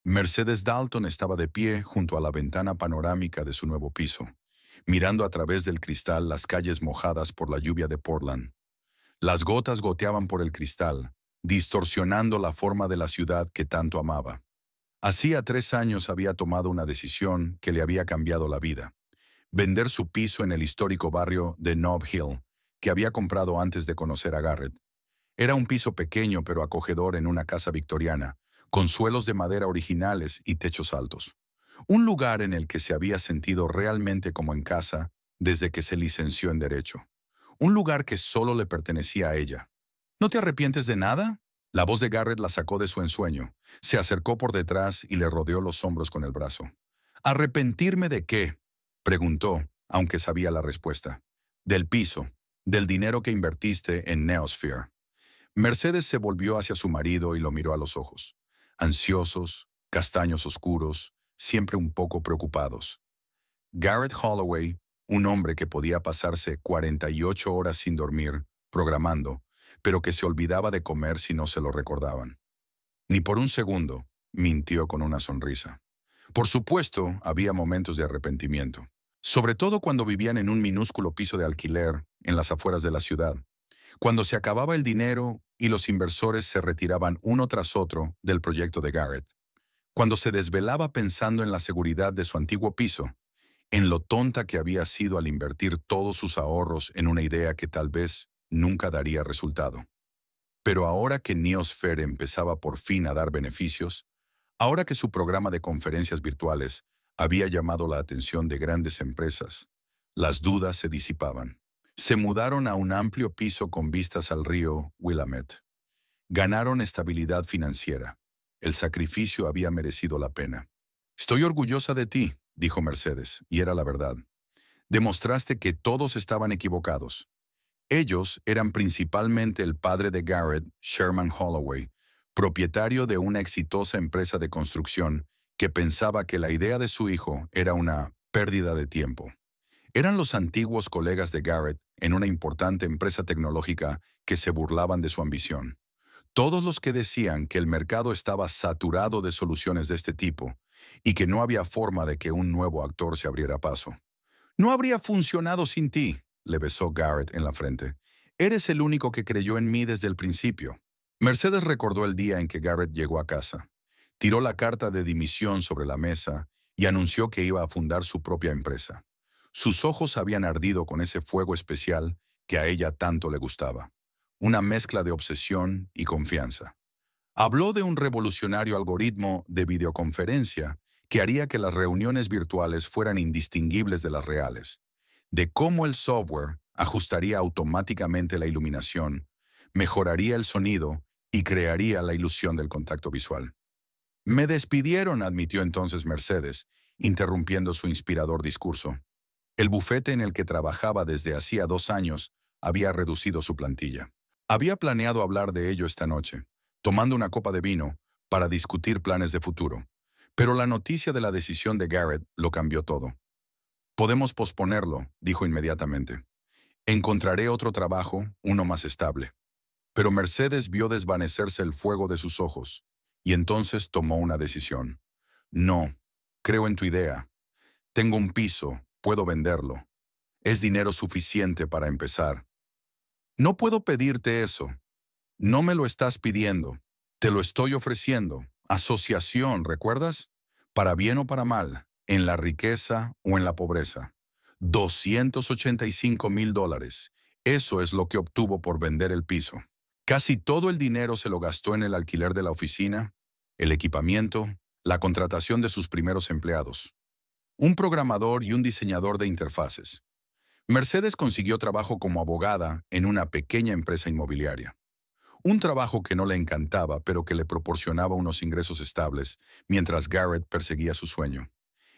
Mercedes Dalton estaba de pie junto a la ventana panorámica de su nuevo piso, mirando a través del cristal las calles mojadas por la lluvia de Portland. Las gotas goteaban por el cristal, distorsionando la forma de la ciudad que tanto amaba. Hacía 3 años había tomado una decisión que le había cambiado la vida: vender su piso en el histórico barrio de Nob Hill, que había comprado antes de conocer a Garrett. Era un piso pequeño pero acogedor en una casa victoriana, con suelos de madera originales y techos altos. Un lugar en el que se había sentido realmente como en casa desde que se licenció en Derecho. Un lugar que solo le pertenecía a ella. ¿No te arrepientes de nada? La voz de Garrett la sacó de su ensueño. Se acercó por detrás y le rodeó los hombros con el brazo. ¿Arrepentirme de qué?, preguntó, aunque sabía la respuesta. Del piso, del dinero que invertiste en Neosphere. Mercedes se volvió hacia su marido y lo miró a los ojos. Ansiosos, castaños oscuros, siempre un poco preocupados. Garrett Holloway, un hombre que podía pasarse 48 horas sin dormir, programando, pero que se olvidaba de comer si no se lo recordaban. Ni por un segundo, mintió con una sonrisa. Por supuesto, había momentos de arrepentimiento, sobre todo cuando vivían en un minúsculo piso de alquiler en las afueras de la ciudad, cuando se acababa el dinero y los inversores se retiraban uno tras otro del proyecto de Garrett, cuando se desvelaba pensando en la seguridad de su antiguo piso, en lo tonta que había sido al invertir todos sus ahorros en una idea que tal vez nunca daría resultado. Pero ahora que Neosphere empezaba por fin a dar beneficios, ahora que su programa de conferencias virtuales había llamado la atención de grandes empresas, las dudas se disipaban. Se mudaron a un amplio piso con vistas al río Willamette. Ganaron estabilidad financiera. El sacrificio había merecido la pena. «Estoy orgullosa de ti», dijo Mercedes, y era la verdad. «Demostraste que todos estaban equivocados». Ellos eran principalmente el padre de Garrett, Sherman Holloway, propietario de una exitosa empresa de construcción que pensaba que la idea de su hijo era una pérdida de tiempo. Eran los antiguos colegas de Garrett en una importante empresa tecnológica que se burlaban de su ambición. Todos los que decían que el mercado estaba saturado de soluciones de este tipo y que no había forma de que un nuevo actor se abriera paso. «No habría funcionado sin ti», le besó Garrett en la frente. «Eres el único que creyó en mí desde el principio». Mercedes recordó el día en que Garrett llegó a casa. Tiró la carta de dimisión sobre la mesa y anunció que iba a fundar su propia empresa. Sus ojos habían ardido con ese fuego especial que a ella tanto le gustaba. Una mezcla de obsesión y confianza. Habló de un revolucionario algoritmo de videoconferencia que haría que las reuniones virtuales fueran indistinguibles de las reales, de cómo el software ajustaría automáticamente la iluminación, mejoraría el sonido y crearía la ilusión del contacto visual. «Me despidieron», admitió entonces Mercedes, interrumpiendo su inspirador discurso. El bufete en el que trabajaba desde hacía 2 años había reducido su plantilla. Había planeado hablar de ello esta noche, tomando una copa de vino, para discutir planes de futuro. Pero la noticia de la decisión de Garrett lo cambió todo. «Podemos posponerlo», dijo inmediatamente. «Encontraré otro trabajo, uno más estable». Pero Mercedes vio desvanecerse el fuego de sus ojos, y entonces tomó una decisión. «No, creo en tu idea. Tengo un piso, puedo venderlo. Es dinero suficiente para empezar». «No puedo pedirte eso. No me lo estás pidiendo. Te lo estoy ofreciendo. Asociación, ¿recuerdas? Para bien o para mal, en la riqueza o en la pobreza. $285,000. Eso es lo que obtuvo por vender el piso. Casi todo el dinero se lo gastó en el alquiler de la oficina, el equipamiento, la contratación de sus primeros empleados. Un programador y un diseñador de interfaces. Mercedes consiguió trabajo como abogada en una pequeña empresa inmobiliaria. Un trabajo que no le encantaba, pero que le proporcionaba unos ingresos estables, mientras Garrett perseguía su sueño.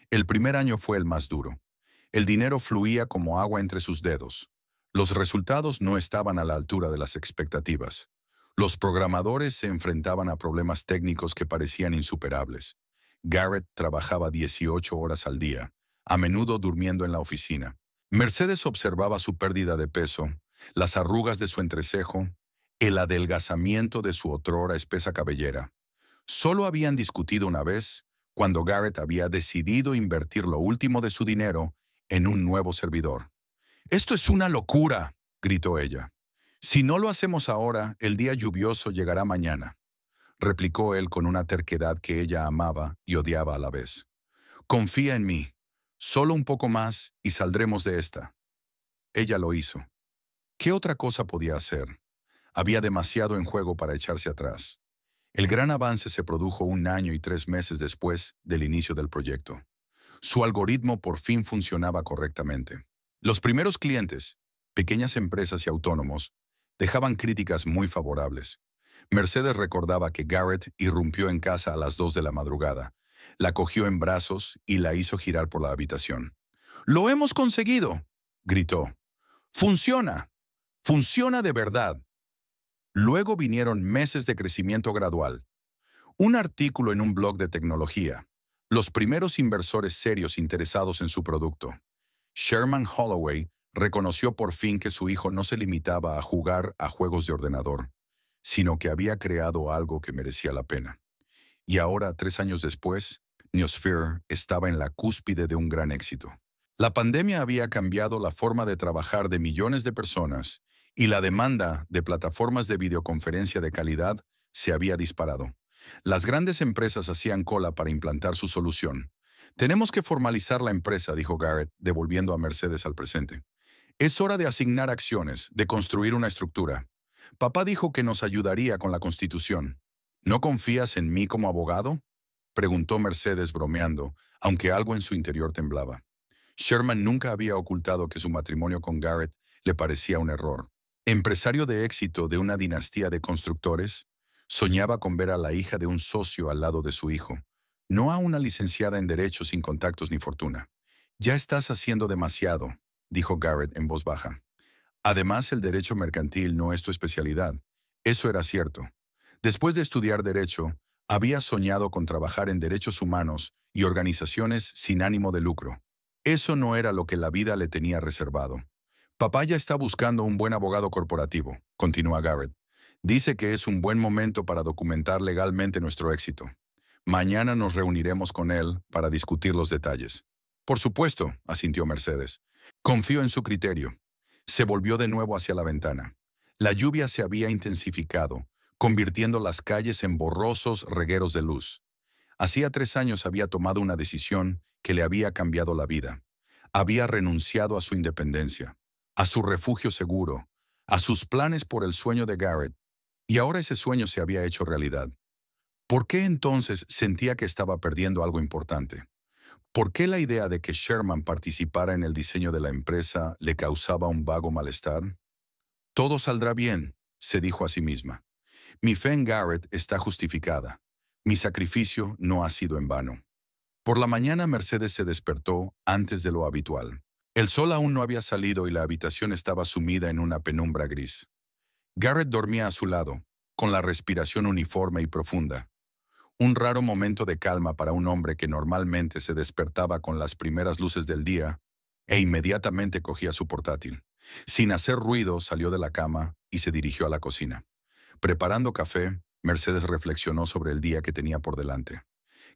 El primer año fue el más duro. El dinero fluía como agua entre sus dedos. Los resultados no estaban a la altura de las expectativas. Los programadores se enfrentaban a problemas técnicos que parecían insuperables. Garrett trabajaba 18 horas al día, a menudo durmiendo en la oficina. Mercedes observaba su pérdida de peso, las arrugas de su entrecejo, el adelgazamiento de su otrora espesa cabellera. Solo habían discutido una vez, cuando Garrett había decidido invertir lo último de su dinero en un nuevo servidor. «Esto es una locura», gritó ella. «Si no lo hacemos ahora, el día lluvioso llegará mañana», replicó él con una terquedad que ella amaba y odiaba a la vez. «Confía en mí. Solo un poco más y saldremos de esta». Ella lo hizo. ¿Qué otra cosa podía hacer? Había demasiado en juego para echarse atrás. El gran avance se produjo 1 año y 3 meses después del inicio del proyecto. Su algoritmo por fin funcionaba correctamente. Los primeros clientes, pequeñas empresas y autónomos, dejaban críticas muy favorables. Mercedes recordaba que Garrett irrumpió en casa a las 2 de la madrugada, la cogió en brazos y la hizo girar por la habitación. «¡Lo hemos conseguido!», gritó. «¡Funciona! ¡Funciona de verdad!». Luego vinieron meses de crecimiento gradual. Un artículo en un blog de tecnología. Los primeros inversores serios interesados en su producto. Sherman Holloway reconoció por fin que su hijo no se limitaba a jugar a juegos de ordenador, sino que había creado algo que merecía la pena. Y ahora, 3 años después, Neosphere estaba en la cúspide de un gran éxito. La pandemia había cambiado la forma de trabajar de millones de personas y la demanda de plataformas de videoconferencia de calidad se había disparado. Las grandes empresas hacían cola para implantar su solución. «Tenemos que formalizar la empresa», dijo Garrett, devolviendo a Mercedes al presente. «Es hora de asignar acciones, de construir una estructura. Papá dijo que nos ayudaría con la Constitución. ¿No confías en mí como abogado?», preguntó Mercedes bromeando, aunque algo en su interior temblaba. Sherman nunca había ocultado que su matrimonio con Garrett le parecía un error. Empresario de éxito de una dinastía de constructores, soñaba con ver a la hija de un socio al lado de su hijo, no a una licenciada en Derecho sin contactos ni fortuna. «Ya estás haciendo demasiado», dijo Garrett en voz baja. «Además, el derecho mercantil no es tu especialidad». Eso era cierto. Después de estudiar Derecho, había soñado con trabajar en derechos humanos y organizaciones sin ánimo de lucro. Eso no era lo que la vida le tenía reservado. «Papá ya está buscando un buen abogado corporativo», continúa Garrett. «Dice que es un buen momento para documentar legalmente nuestro éxito. Mañana nos reuniremos con él para discutir los detalles». «Por supuesto», asintió Mercedes. «Confío en su criterio». Se volvió de nuevo hacia la ventana. La lluvia se había intensificado, convirtiendo las calles en borrosos regueros de luz. Hacía 3 años había tomado una decisión que le había cambiado la vida. Había renunciado a su independencia, a su refugio seguro, a sus planes por el sueño de Garrett, y ahora ese sueño se había hecho realidad. ¿Por qué entonces sentía que estaba perdiendo algo importante? ¿Por qué la idea de que Sherman participara en el diseño de la empresa le causaba un vago malestar? «Todo saldrá bien», se dijo a sí misma. «Mi fe en Garrett está justificada. Mi sacrificio no ha sido en vano». Por la mañana Mercedes se despertó antes de lo habitual. El sol aún no había salido y la habitación estaba sumida en una penumbra gris. Garrett dormía a su lado, con la respiración uniforme y profunda. Un raro momento de calma para un hombre que normalmente se despertaba con las primeras luces del día e inmediatamente cogía su portátil. Sin hacer ruido, salió de la cama y se dirigió a la cocina. Preparando café, Mercedes reflexionó sobre el día que tenía por delante.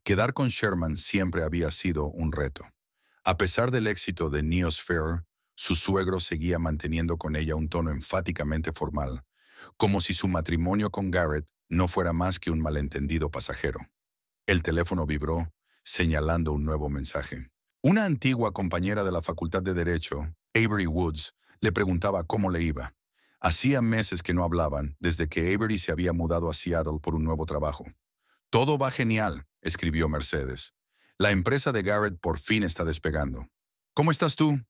Quedar con Sherman siempre había sido un reto. A pesar del éxito de Neosphere, su suegro seguía manteniendo con ella un tono enfáticamente formal, como si su matrimonio con Garrett no fuera más que un malentendido pasajero. El teléfono vibró, señalando un nuevo mensaje. Una antigua compañera de la Facultad de Derecho, Avery Woods, le preguntaba cómo le iba. Hacía meses que no hablaban, desde que Avery se había mudado a Seattle por un nuevo trabajo. «Todo va genial», escribió Mercedes. «La empresa de Garrett por fin está despegando». «¿Cómo estás tú?»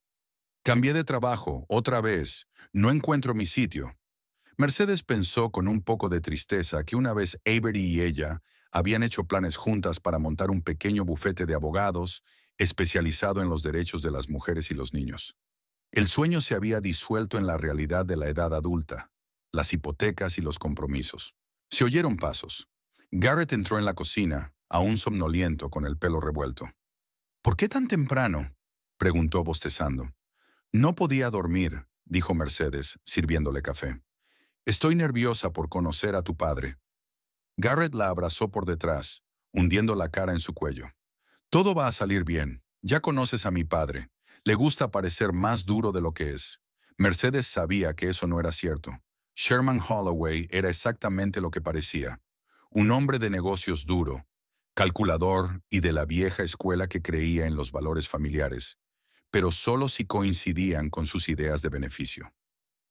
«Cambié de trabajo, otra vez. No encuentro mi sitio». Mercedes pensó con un poco de tristeza que una vez Avery y ella habían hecho planes juntas para montar un pequeño bufete de abogados especializado en los derechos de las mujeres y los niños. El sueño se había disuelto en la realidad de la edad adulta, las hipotecas y los compromisos. Se oyeron pasos. Garrett entró en la cocina, aún somnoliento, con el pelo revuelto. «¿Por qué tan temprano?», preguntó bostezando. «No podía dormir», dijo Mercedes, sirviéndole café. «Estoy nerviosa por conocer a tu padre». Garrett la abrazó por detrás, hundiendo la cara en su cuello. Todo va a salir bien. Ya conoces a mi padre. Le gusta parecer más duro de lo que es. Mercedes sabía que eso no era cierto. Sherman Holloway era exactamente lo que parecía. Un hombre de negocios duro, calculador y de la vieja escuela que creía en los valores familiares, pero solo si coincidían con sus ideas de beneficio.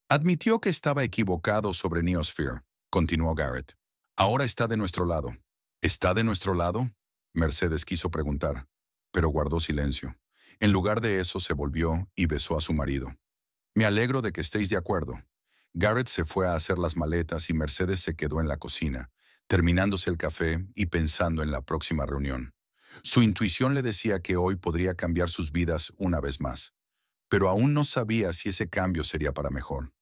Admitió que estaba equivocado sobre Neosphere, continuó Garrett. Ahora está de nuestro lado. ¿Está de nuestro lado? Mercedes quiso preguntar, pero guardó silencio. En lugar de eso se volvió y besó a su marido. Me alegro de que estéis de acuerdo. Garrett se fue a hacer las maletas y Mercedes se quedó en la cocina, terminándose el café y pensando en la próxima reunión. Su intuición le decía que hoy podría cambiar sus vidas una vez más, pero aún no sabía si ese cambio sería para mejor.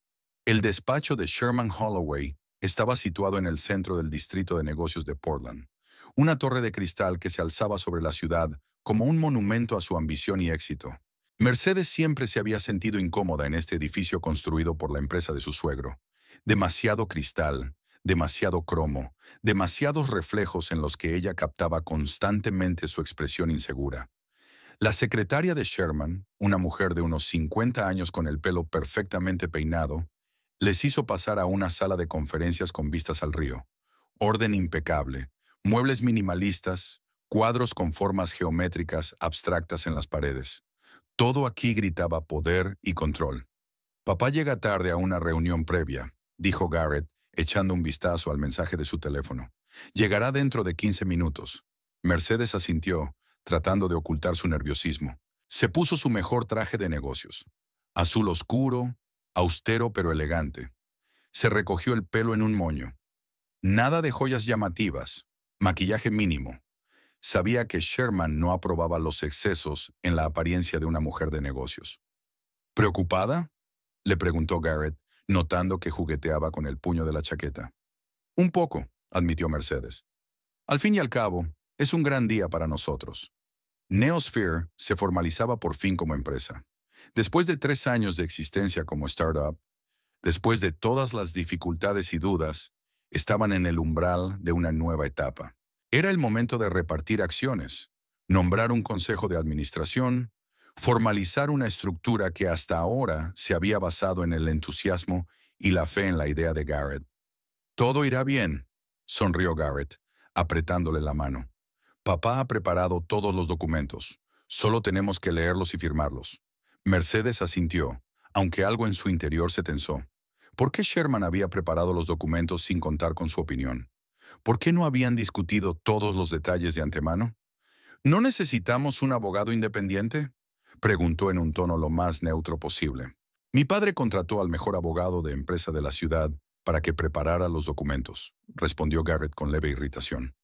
El despacho de Sherman Holloway estaba situado en el centro del distrito de negocios de Portland, una torre de cristal que se alzaba sobre la ciudad como un monumento a su ambición y éxito. Mercedes siempre se había sentido incómoda en este edificio construido por la empresa de su suegro. Demasiado cristal, demasiado cromo, demasiados reflejos en los que ella captaba constantemente su expresión insegura. La secretaria de Sherman, una mujer de unos 50 años con el pelo perfectamente peinado, les hizo pasar a una sala de conferencias con vistas al río. Orden impecable, muebles minimalistas, cuadros con formas geométricas abstractas en las paredes. Todo aquí gritaba poder y control. Papá llega tarde a una reunión previa, dijo Garrett, echando un vistazo al mensaje de su teléfono. Llegará dentro de 15 minutos. Mercedes asintió, tratando de ocultar su nerviosismo. Se puso su mejor traje de negocios. Azul oscuro, austero pero elegante. Se recogió el pelo en un moño. Nada de joyas llamativas, maquillaje mínimo. Sabía que Sherman no aprobaba los excesos en la apariencia de una mujer de negocios. ¿Preocupada?, le preguntó Garrett, notando que jugueteaba con el puño de la chaqueta. Un poco, admitió Mercedes. Al fin y al cabo, es un gran día para nosotros. Neosphere se formalizaba por fin como empresa. Después de 3 años de existencia como startup, después de todas las dificultades y dudas, estaban en el umbral de una nueva etapa. Era el momento de repartir acciones, nombrar un consejo de administración, formalizar una estructura que hasta ahora se había basado en el entusiasmo y la fe en la idea de Garrett. Todo irá bien, sonrió Garrett, apretándole la mano. Papá ha preparado todos los documentos. Solo tenemos que leerlos y firmarlos. Mercedes asintió, aunque algo en su interior se tensó. ¿Por qué Sherman había preparado los documentos sin contar con su opinión? ¿Por qué no habían discutido todos los detalles de antemano? ¿No necesitamos un abogado independiente?, preguntó en un tono lo más neutro posible. Mi padre contrató al mejor abogado de empresa de la ciudad para que preparara los documentos, respondió Garrett con leve irritación.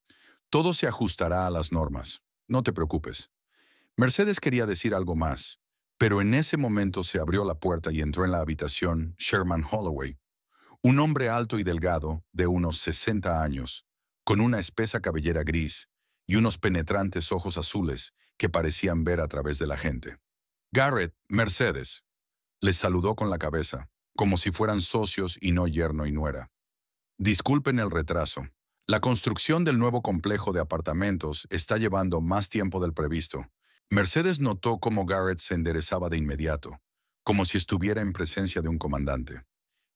Todo se ajustará a las normas. No te preocupes. Mercedes quería decir algo más, pero en ese momento se abrió la puerta y entró en la habitación Sherman Holloway, un hombre alto y delgado, de unos 60 años, con una espesa cabellera gris y unos penetrantes ojos azules que parecían ver a través de la gente. Garrett, Mercedes, les saludó con la cabeza, como si fueran socios y no yerno y nuera. Disculpen el retraso. La construcción del nuevo complejo de apartamentos está llevando más tiempo del previsto. Mercedes notó cómo Garrett se enderezaba de inmediato, como si estuviera en presencia de un comandante.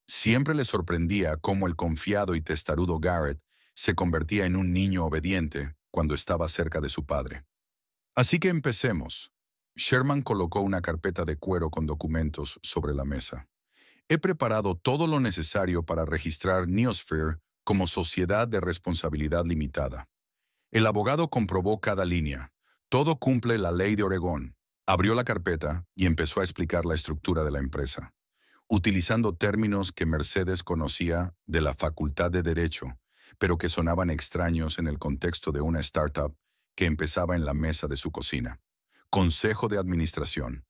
Siempre le sorprendía cómo el confiado y testarudo Garrett se convertía en un niño obediente cuando estaba cerca de su padre. Así que empecemos. Sherman colocó una carpeta de cuero con documentos sobre la mesa. He preparado todo lo necesario para registrar Neosphere como sociedad de responsabilidad limitada. El abogado comprobó cada línea. Todo cumple la ley de Oregón. Abrió la carpeta y empezó a explicar la estructura de la empresa, utilizando términos que Mercedes conocía de la Facultad de Derecho, pero que sonaban extraños en el contexto de una startup que empezaba en la mesa de su cocina. Consejo de administración,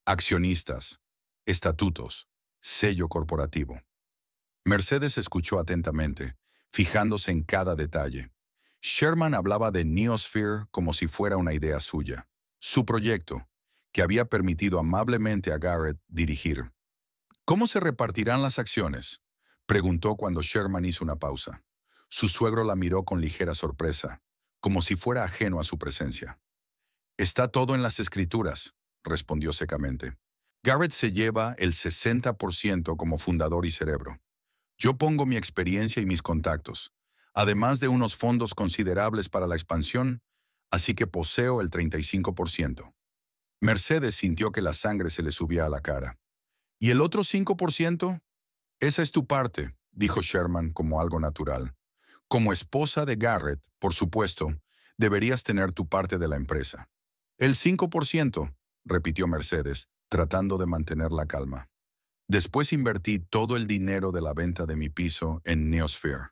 accionistas, estatutos, sello corporativo. Mercedes escuchó atentamente, fijándose en cada detalle. Sherman hablaba de Neosphere como si fuera una idea suya, su proyecto, que había permitido amablemente a Garrett dirigir. ¿Cómo se repartirán las acciones?, preguntó cuando Sherman hizo una pausa. Su suegro la miró con ligera sorpresa, como si fuera ajeno a su presencia. Está todo en las escrituras, respondió secamente. Garrett se lleva el 60% como fundador y cerebro. Yo pongo mi experiencia y mis contactos, además de unos fondos considerables para la expansión, así que poseo el 35%. Mercedes sintió que la sangre se le subía a la cara. ¿Y el otro 5%? Esa es tu parte, dijo Sherman como algo natural. Como esposa de Garrett, por supuesto, deberías tener tu parte de la empresa. El 5%, repitió Mercedes, tratando de mantener la calma. Después invertí todo el dinero de la venta de mi piso en Neosphere.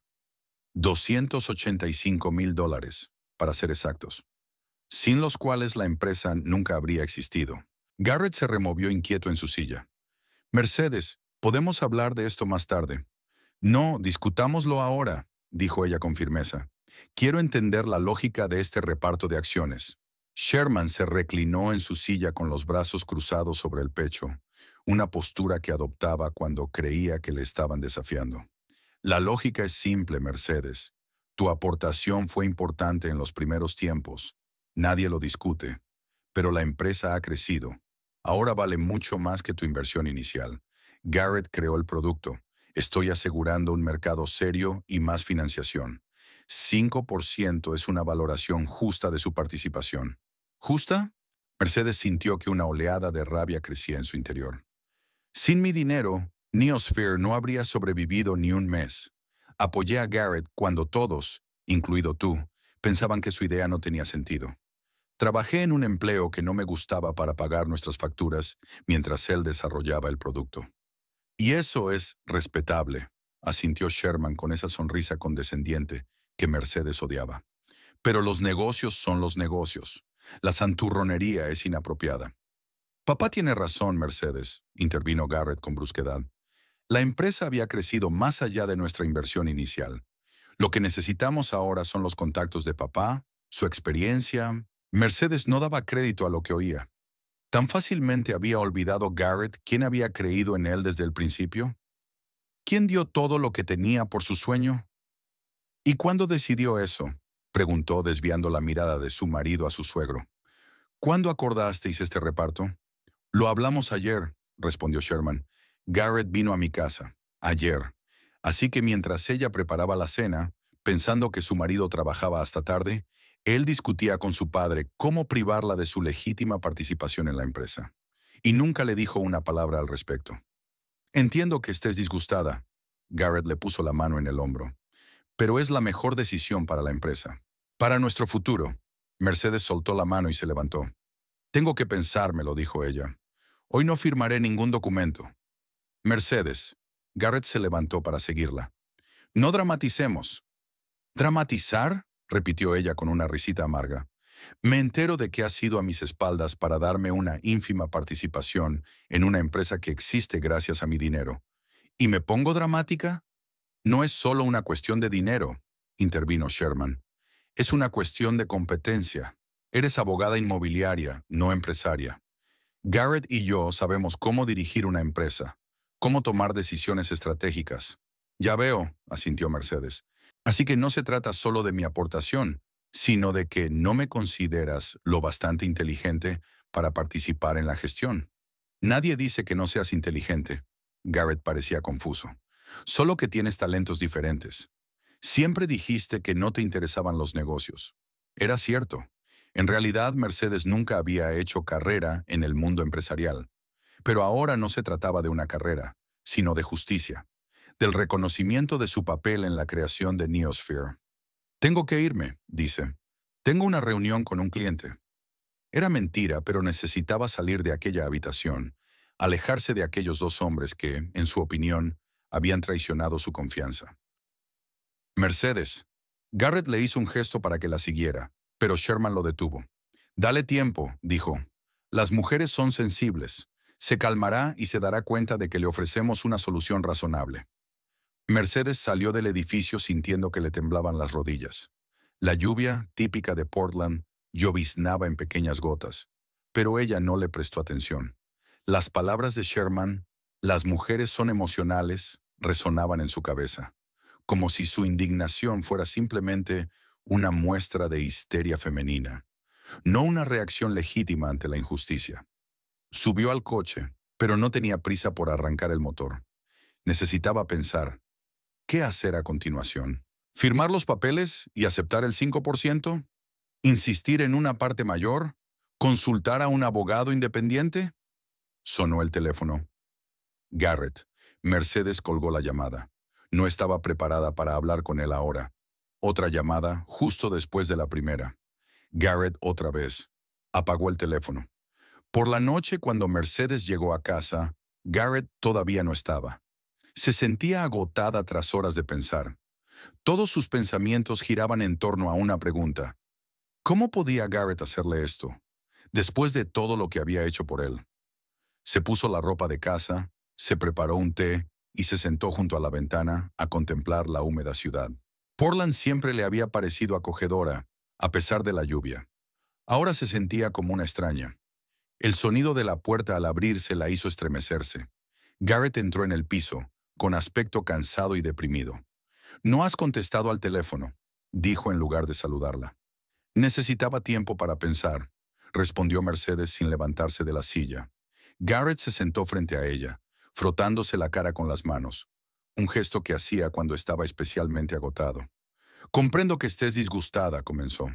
$285,000, para ser exactos, sin los cuales la empresa nunca habría existido. Garrett se removió inquieto en su silla. Mercedes, podemos hablar de esto más tarde. No, discutámoslo ahora, dijo ella con firmeza. Quiero entender la lógica de este reparto de acciones. Sherman se reclinó en su silla con los brazos cruzados sobre el pecho, una postura que adoptaba cuando creía que le estaban desafiando. La lógica es simple, Mercedes. Tu aportación fue importante en los primeros tiempos. Nadie lo discute. Pero la empresa ha crecido. Ahora vale mucho más que tu inversión inicial. Garrett creó el producto. Estoy asegurando un mercado serio y más financiación. 5% es una valoración justa de su participación. ¿Justa? Mercedes sintió que una oleada de rabia crecía en su interior. Sin mi dinero, Neosphere no habría sobrevivido ni un mes. Apoyé a Garrett cuando todos, incluido tú, pensaban que su idea no tenía sentido. Trabajé en un empleo que no me gustaba para pagar nuestras facturas mientras él desarrollaba el producto. Y eso es respetable, asintió Sherman con esa sonrisa condescendiente que Mercedes odiaba. Pero los negocios son los negocios. La santurronería es inapropiada. Papá tiene razón, Mercedes, intervino Garrett con brusquedad. La empresa había crecido más allá de nuestra inversión inicial. Lo que necesitamos ahora son los contactos de papá, su experiencia. Mercedes no daba crédito a lo que oía. ¿Tan fácilmente había olvidado Garrett quién había creído en él desde el principio? ¿Quién dio todo lo que tenía por su sueño? ¿Y cuándo decidió eso?, preguntó desviando la mirada de su marido a su suegro. ¿Cuándo acordasteis este reparto? Lo hablamos ayer, respondió Sherman. Garrett vino a mi casa, ayer. Así que mientras ella preparaba la cena, pensando que su marido trabajaba hasta tarde, él discutía con su padre cómo privarla de su legítima participación en la empresa. Y nunca le dijo una palabra al respecto. Entiendo que estés disgustada. Garrett le puso la mano en el hombro. Pero es la mejor decisión para la empresa. Para nuestro futuro. Mercedes soltó la mano y se levantó. Tengo que pensármelo, dijo ella. Hoy no firmaré ningún documento. Mercedes. Garrett se levantó para seguirla. No dramaticemos. ¿Dramatizar?, repitió ella con una risita amarga. Me entero de que has ido a mis espaldas para darme una ínfima participación en una empresa que existe gracias a mi dinero. ¿Y me pongo dramática? No es solo una cuestión de dinero, intervino Sherman. Es una cuestión de competencia. Eres abogada inmobiliaria, no empresaria. Garrett y yo sabemos cómo dirigir una empresa, cómo tomar decisiones estratégicas. Ya veo, asintió Mercedes. Así que no se trata solo de mi aportación, sino de que no me consideras lo bastante inteligente para participar en la gestión. Nadie dice que no seas inteligente. Garrett parecía confuso. Solo que tienes talentos diferentes. Siempre dijiste que no te interesaban los negocios. Era cierto. En realidad, Mercedes nunca había hecho carrera en el mundo empresarial. Pero ahora no se trataba de una carrera, sino de justicia, del reconocimiento de su papel en la creación de Neosphere. Tengo que irme, dice. Tengo una reunión con un cliente. Era mentira, pero necesitaba salir de aquella habitación, alejarse de aquellos dos hombres que, en su opinión, habían traicionado su confianza. Mercedes. Garrett le hizo un gesto para que la siguiera, pero Sherman lo detuvo. Dale tiempo, dijo. Las mujeres son sensibles. Se calmará y se dará cuenta de que le ofrecemos una solución razonable. Mercedes salió del edificio sintiendo que le temblaban las rodillas. La lluvia, típica de Portland, lloviznaba en pequeñas gotas, pero ella no le prestó atención. Las palabras de Sherman, las mujeres son emocionales, resonaban en su cabeza. como si su indignación fuera simplemente una muestra de histeria femenina, no una reacción legítima ante la injusticia. Subió al coche, pero no tenía prisa por arrancar el motor. Necesitaba pensar, ¿qué hacer a continuación? ¿Firmar los papeles y aceptar el 5%? ¿Insistir en una parte mayor? ¿Consultar a un abogado independiente? Sonó el teléfono. Garrett. Mercedes colgó la llamada. No estaba preparada para hablar con él ahora. Otra llamada, justo después de la primera. Garrett otra vez. Apagó el teléfono. Por la noche, cuando Mercedes llegó a casa, Garrett todavía no estaba. Se sentía agotada tras horas de pensar. Todos sus pensamientos giraban en torno a una pregunta. ¿Cómo podía Garrett hacerle esto, después de todo lo que había hecho por él? Se puso la ropa de casa, se preparó un té y se sentó junto a la ventana a contemplar la húmeda ciudad. Portland siempre le había parecido acogedora, a pesar de la lluvia. Ahora se sentía como una extraña. El sonido de la puerta al abrirse la hizo estremecerse. Garrett entró en el piso, con aspecto cansado y deprimido. «No has contestado al teléfono», dijo en lugar de saludarla. «Necesitaba tiempo para pensar», respondió Mercedes sin levantarse de la silla. Garrett se sentó frente a ella, frotándose la cara con las manos, un gesto que hacía cuando estaba especialmente agotado. «Comprendo que estés disgustada», comenzó,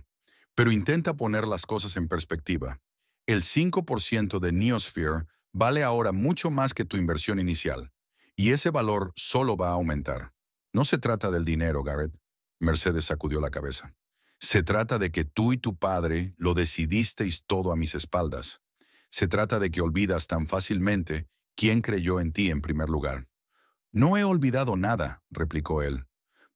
«pero intenta poner las cosas en perspectiva. El 5% de Neosphere vale ahora mucho más que tu inversión inicial, y ese valor solo va a aumentar. No se trata del dinero, Garrett». Mercedes sacudió la cabeza. «Se trata de que tú y tu padre lo decidisteis todo a mis espaldas. Se trata de que olvidas tan fácilmente quién creyó en ti en primer lugar». «No he olvidado nada», replicó él.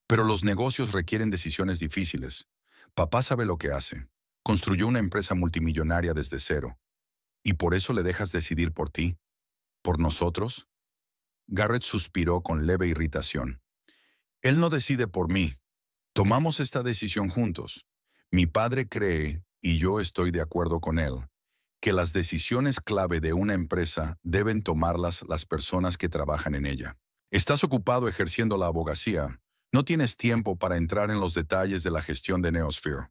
«Pero los negocios requieren decisiones difíciles. Papá sabe lo que hace. Construyó una empresa multimillonaria desde cero. ¿Y por eso le dejas decidir por ti? ¿Por nosotros?» Garrett suspiró con leve irritación. «Él no decide por mí. Tomamos esta decisión juntos. Mi padre cree, y yo estoy de acuerdo con él, que las decisiones clave de una empresa deben tomarlas las personas que trabajan en ella. Estás ocupado ejerciendo la abogacía. No tienes tiempo para entrar en los detalles de la gestión de Neosphere».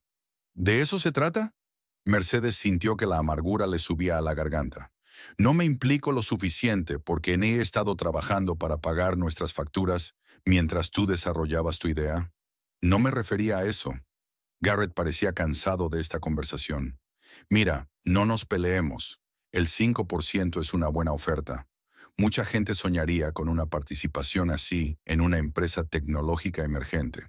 «¿De eso se trata?» Mercedes sintió que la amargura le subía a la garganta. «No me implico lo suficiente porque he estado trabajando para pagar nuestras facturas mientras tú desarrollabas tu idea». «No me refería a eso». Garrett parecía cansado de esta conversación. «Mira, no nos peleemos. El 5% es una buena oferta. Mucha gente soñaría con una participación así en una empresa tecnológica emergente».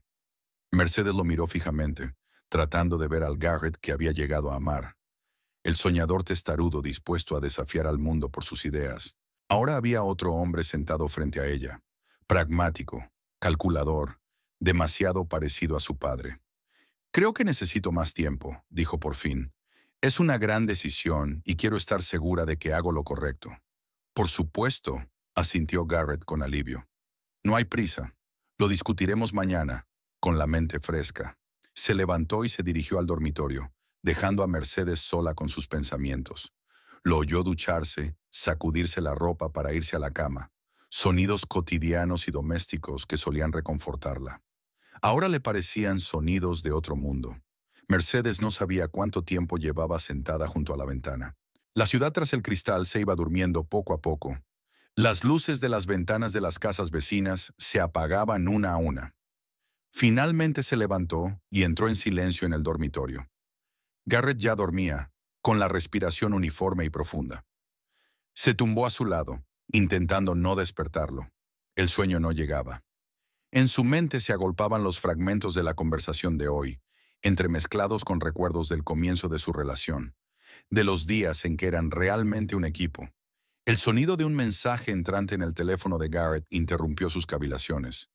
Mercedes lo miró fijamente, tratando de ver al Garrett que había llegado a amar. El soñador testarudo dispuesto a desafiar al mundo por sus ideas. Ahora había otro hombre sentado frente a ella, pragmático, calculador, demasiado parecido a su padre. «Creo que necesito más tiempo», dijo por fin. «Es una gran decisión y quiero estar segura de que hago lo correcto». «Por supuesto», asintió Garrett con alivio. «No hay prisa. Lo discutiremos mañana, con la mente fresca». Se levantó y se dirigió al dormitorio, dejando a Mercedes sola con sus pensamientos. Lo oyó ducharse, sacudirse la ropa para irse a la cama, sonidos cotidianos y domésticos que solían reconfortarla. Ahora le parecían sonidos de otro mundo. Mercedes no sabía cuánto tiempo llevaba sentada junto a la ventana. La ciudad tras el cristal se iba durmiendo poco a poco. Las luces de las ventanas de las casas vecinas se apagaban una a una. Finalmente se levantó y entró en silencio en el dormitorio. Garrett ya dormía, con la respiración uniforme y profunda. Se tumbó a su lado, intentando no despertarlo. El sueño no llegaba. En su mente se agolpaban los fragmentos de la conversación de hoy, entremezclados con recuerdos del comienzo de su relación, de los días en que eran realmente un equipo. El sonido de un mensaje entrante en el teléfono de Garrett interrumpió sus cavilaciones.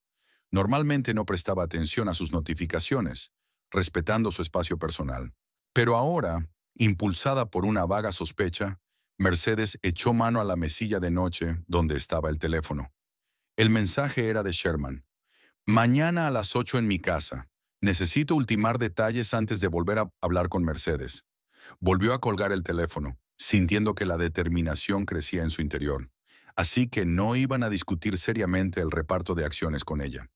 Normalmente no prestaba atención a sus notificaciones, respetando su espacio personal. Pero ahora, impulsada por una vaga sospecha, Mercedes echó mano a la mesilla de noche donde estaba el teléfono. El mensaje era de Sherman. «Mañana a las 8 en mi casa. Necesito ultimar detalles antes de volver a hablar con Mercedes». Volvió a colgar el teléfono, sintiendo que la determinación crecía en su interior. Así que no iban a discutir seriamente el reparto de acciones con ella.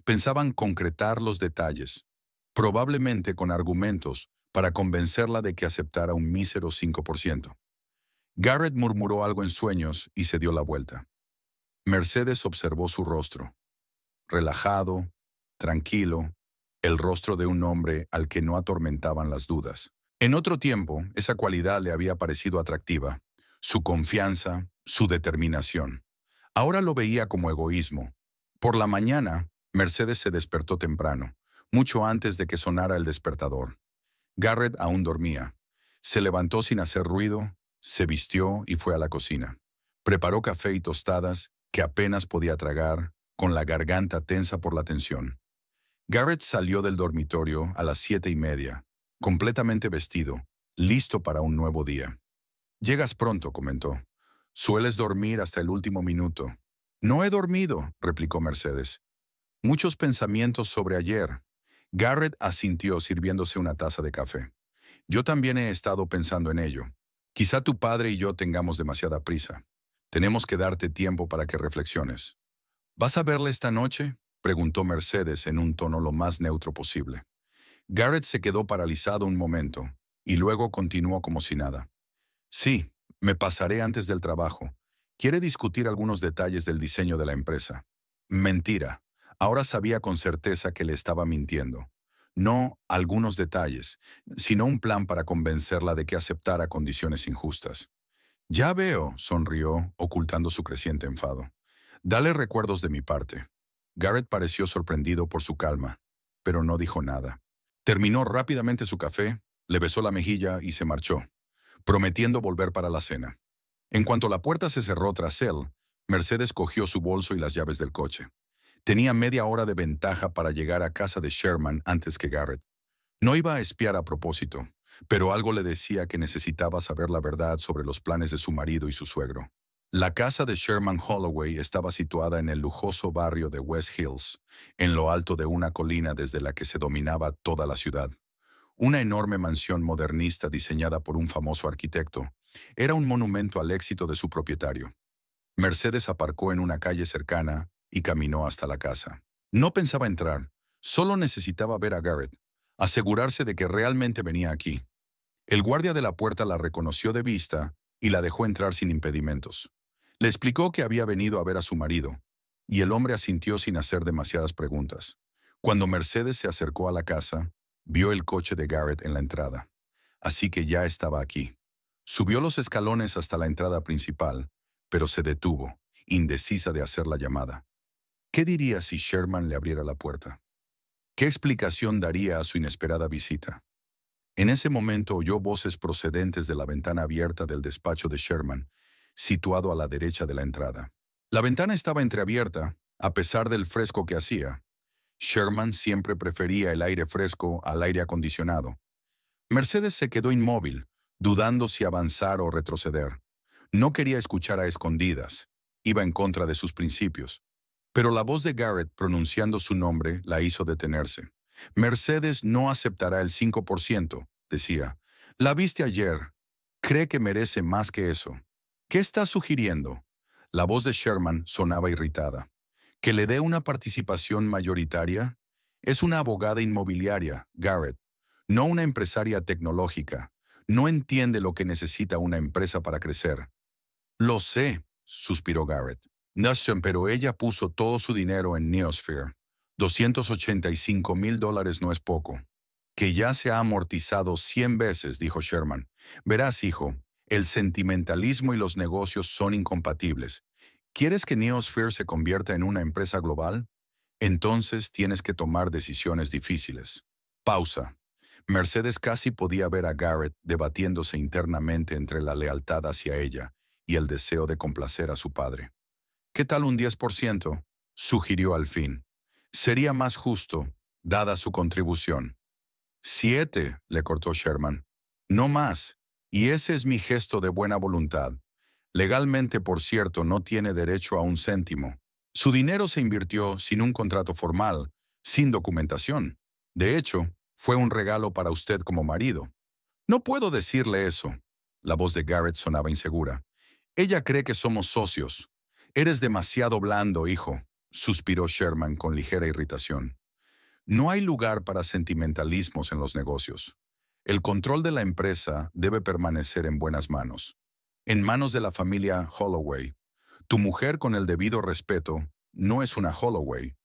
Pensaban concretar los detalles, probablemente con argumentos para convencerla de que aceptara un mísero 5%. Garrett murmuró algo en sueños y se dio la vuelta. Mercedes observó su rostro, relajado, tranquilo, el rostro de un hombre al que no atormentaban las dudas. En otro tiempo, esa cualidad le había parecido atractiva, su confianza, su determinación. Ahora lo veía como egoísmo. Por la mañana, Mercedes se despertó temprano, mucho antes de que sonara el despertador. Garrett aún dormía. Se levantó sin hacer ruido, se vistió y fue a la cocina. Preparó café y tostadas, que apenas podía tragar, con la garganta tensa por la tensión. Garrett salió del dormitorio a las 7:30, completamente vestido, listo para un nuevo día. «Llegas pronto», comentó. «Sueles dormir hasta el último minuto». «No he dormido», replicó Mercedes. «Muchos pensamientos sobre ayer». Garrett asintió sirviéndose una taza de café. «Yo también he estado pensando en ello. Quizá tu padre y yo tengamos demasiada prisa. Tenemos que darte tiempo para que reflexiones». «¿Vas a verle esta noche?», preguntó Mercedes en un tono lo más neutro posible. Garrett se quedó paralizado un momento, y luego continuó como si nada. «Sí, me pasaré antes del trabajo. Quiere discutir algunos detalles del diseño de la empresa». Mentira. Ahora sabía con certeza que le estaba mintiendo. No algunos detalles, sino un plan para convencerla de que aceptara condiciones injustas. «Ya veo», sonrió, ocultando su creciente enfado. «Dale recuerdos de mi parte». Garrett pareció sorprendido por su calma, pero no dijo nada. Terminó rápidamente su café, le besó la mejilla y se marchó, prometiendo volver para la cena. En cuanto la puerta se cerró tras él, Mercedes cogió su bolso y las llaves del coche. Tenía media hora de ventaja para llegar a casa de Sherman antes que Garrett. No iba a espiar a propósito, pero algo le decía que necesitaba saber la verdad sobre los planes de su marido y su suegro. La casa de Sherman Holloway estaba situada en el lujoso barrio de West Hills, en lo alto de una colina desde la que se dominaba toda la ciudad. Una enorme mansión modernista diseñada por un famoso arquitecto. Era un monumento al éxito de su propietario. Mercedes aparcó en una calle cercana y caminó hasta la casa. No pensaba entrar, solo necesitaba ver a Garrett, asegurarse de que realmente venía aquí. El guardia de la puerta la reconoció de vista y la dejó entrar sin impedimentos. Le explicó que había venido a ver a su marido, y el hombre asintió sin hacer demasiadas preguntas. Cuando Mercedes se acercó a la casa, vio el coche de Garrett en la entrada. Así que ya estaba aquí. Subió los escalones hasta la entrada principal, pero se detuvo, indecisa de hacer la llamada. ¿Qué diría si Sherman le abriera la puerta? ¿Qué explicación daría a su inesperada visita? En ese momento oyó voces procedentes de la ventana abierta del despacho de Sherman, situado a la derecha de la entrada. La ventana estaba entreabierta, a pesar del fresco que hacía. Sherman siempre prefería el aire fresco al aire acondicionado. Mercedes se quedó inmóvil, dudando si avanzar o retroceder. No quería escuchar a escondidas. Iba en contra de sus principios. Pero la voz de Garrett pronunciando su nombre la hizo detenerse. «Mercedes no aceptará el 5%, decía. «La viste ayer. Cree que merece más que eso». «¿Qué estás sugiriendo?». La voz de Sherman sonaba irritada. «¿Que le dé una participación mayoritaria?» «Es una abogada inmobiliaria, Garrett, no una empresaria tecnológica. No entiende lo que necesita una empresa para crecer». «Lo sé», suspiró Garrett. «Nuston, pero ella puso todo su dinero en Neosphere. $285,000 no es poco». «Que ya se ha amortizado 100 veces», dijo Sherman. «Verás, hijo, el sentimentalismo y los negocios son incompatibles. ¿Quieres que Neosphere se convierta en una empresa global? Entonces tienes que tomar decisiones difíciles». Pausa. Mercedes casi podía ver a Garrett debatiéndose internamente entre la lealtad hacia ella y el deseo de complacer a su padre. «¿Qué tal un 10%?», sugirió al fin. «Sería más justo, dada su contribución». «7», le cortó Sherman. «No más, y ese es mi gesto de buena voluntad. Legalmente, por cierto, no tiene derecho a un céntimo. Su dinero se invirtió sin un contrato formal, sin documentación. De hecho, fue un regalo para usted como marido». «No puedo decirle eso». La voz de Garrett sonaba insegura. «Ella cree que somos socios. Eres demasiado blando, hijo. suspiró Sherman con ligera irritación. No hay lugar para sentimentalismos en los negocios. El control de la empresa debe permanecer en buenas manos. En manos de la familia Holloway. Tu mujer, con el debido respeto, no es una Holloway.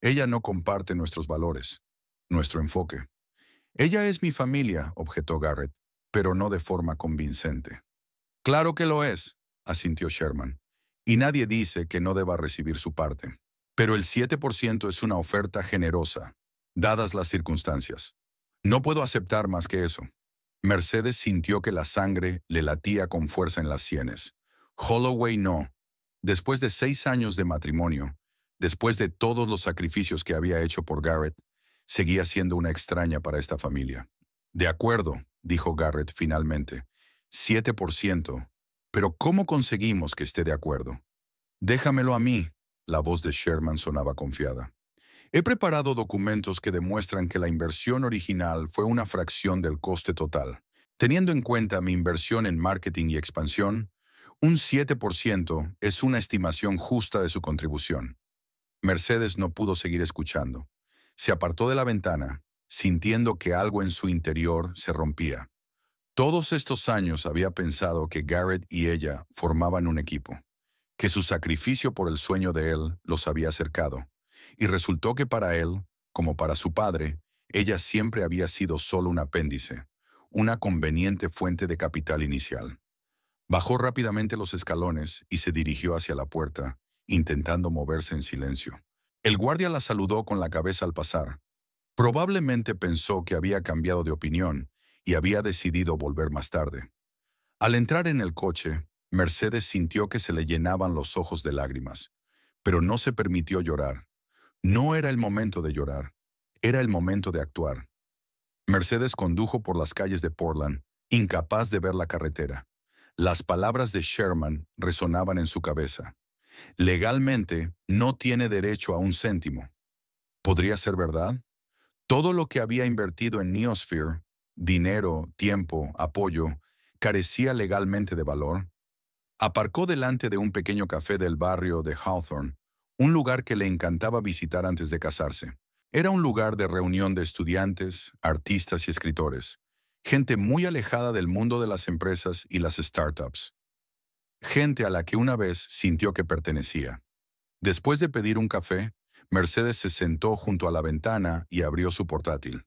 Ella no comparte nuestros valores, nuestro enfoque. Ella es mi familia, objetó Garrett, pero no de forma convincente. Claro que lo es, asintió Sherman, y nadie dice que no deba recibir su parte. Pero el 7% es una oferta generosa, dadas las circunstancias. No puedo aceptar más que eso. Mercedes sintió que la sangre le latía con fuerza en las sienes. Holloway no. Después de 6 años de matrimonio, después de todos los sacrificios que había hecho por Garrett, seguía siendo una extraña para esta familia. De acuerdo, dijo Garrett finalmente. 7%. Pero ¿cómo conseguimos que esté de acuerdo? Déjamelo a mí. La voz de Sherman sonaba confiada. He preparado documentos que demuestran que la inversión original fue una fracción del coste total. Teniendo en cuenta mi inversión en marketing y expansión, un 7% es una estimación justa de su contribución. Mercedes no pudo seguir escuchando. Se apartó de la ventana, sintiendo que algo en su interior se rompía. Todos estos años había pensado que Garrett y ella formaban un equipo, que su sacrificio por el sueño de él los había acercado, y resultó que para él, como para su padre, ella siempre había sido solo un apéndice, una conveniente fuente de capital inicial. Bajó rápidamente los escalones y se dirigió hacia la puerta, intentando moverse en silencio. El guardia la saludó con la cabeza al pasar. Probablemente pensó que había cambiado de opinión y había decidido volver más tarde. Al entrar en el coche, Mercedes sintió que se le llenaban los ojos de lágrimas, pero no se permitió llorar. No era el momento de llorar, era el momento de actuar. Mercedes condujo por las calles de Portland, incapaz de ver la carretera. Las palabras de Sherman resonaban en su cabeza. Legalmente, no tiene derecho a un céntimo. ¿Podría ser verdad? Todo lo que había invertido en Neosphere, dinero, tiempo, apoyo, carecía legalmente de valor. Aparcó delante de un pequeño café del barrio de Hawthorne, un lugar que le encantaba visitar antes de casarse. Era un lugar de reunión de estudiantes, artistas y escritores, gente muy alejada del mundo de las empresas y las startups. Gente a la que una vez sintió que pertenecía. Después de pedir un café, Mercedes se sentó junto a la ventana y abrió su portátil.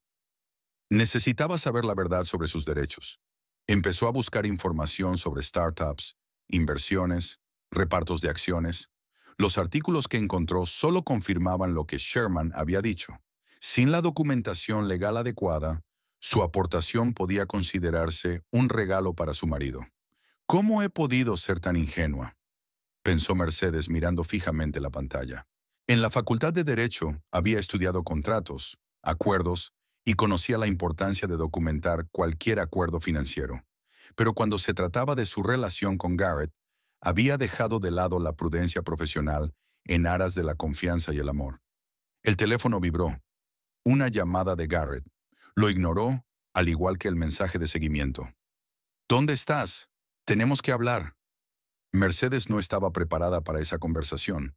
Necesitaba saber la verdad sobre sus derechos. Empezó a buscar información sobre startups, inversiones, repartos de acciones. Los artículos que encontró solo confirmaban lo que Sherman había dicho. Sin la documentación legal adecuada, su aportación podía considerarse un regalo para su marido. ¿Cómo he podido ser tan ingenua?, pensó Mercedes mirando fijamente la pantalla. En la Facultad de Derecho había estudiado contratos, acuerdos y conocía la importancia de documentar cualquier acuerdo financiero. Pero cuando se trataba de su relación con Garrett, había dejado de lado la prudencia profesional en aras de la confianza y el amor. El teléfono vibró. Una llamada de Garrett. Lo ignoró, al igual que el mensaje de seguimiento. ¿Dónde estás? Tenemos que hablar. Mercedes no estaba preparada para esa conversación.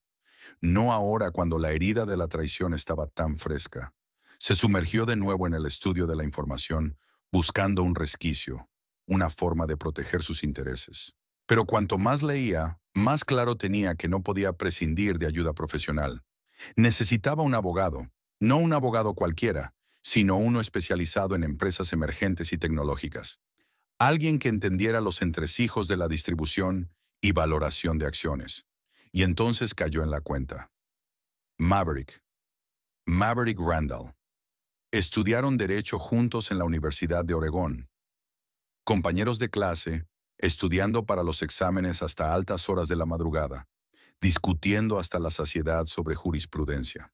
No ahora cuando la herida de la traición estaba tan fresca. Se sumergió de nuevo en el estudio de la información, buscando un resquicio, una forma de proteger sus intereses. Pero cuanto más leía, más claro tenía que no podía prescindir de ayuda profesional. Necesitaba un abogado, no un abogado cualquiera, sino uno especializado en empresas emergentes y tecnológicas. Alguien que entendiera los entresijos de la distribución y valoración de acciones. Y entonces cayó en la cuenta. Maverick. Maverick Randall. Estudiaron Derecho juntos en la Universidad de Oregón. Compañeros de clase, estudiando para los exámenes hasta altas horas de la madrugada, discutiendo hasta la saciedad sobre jurisprudencia.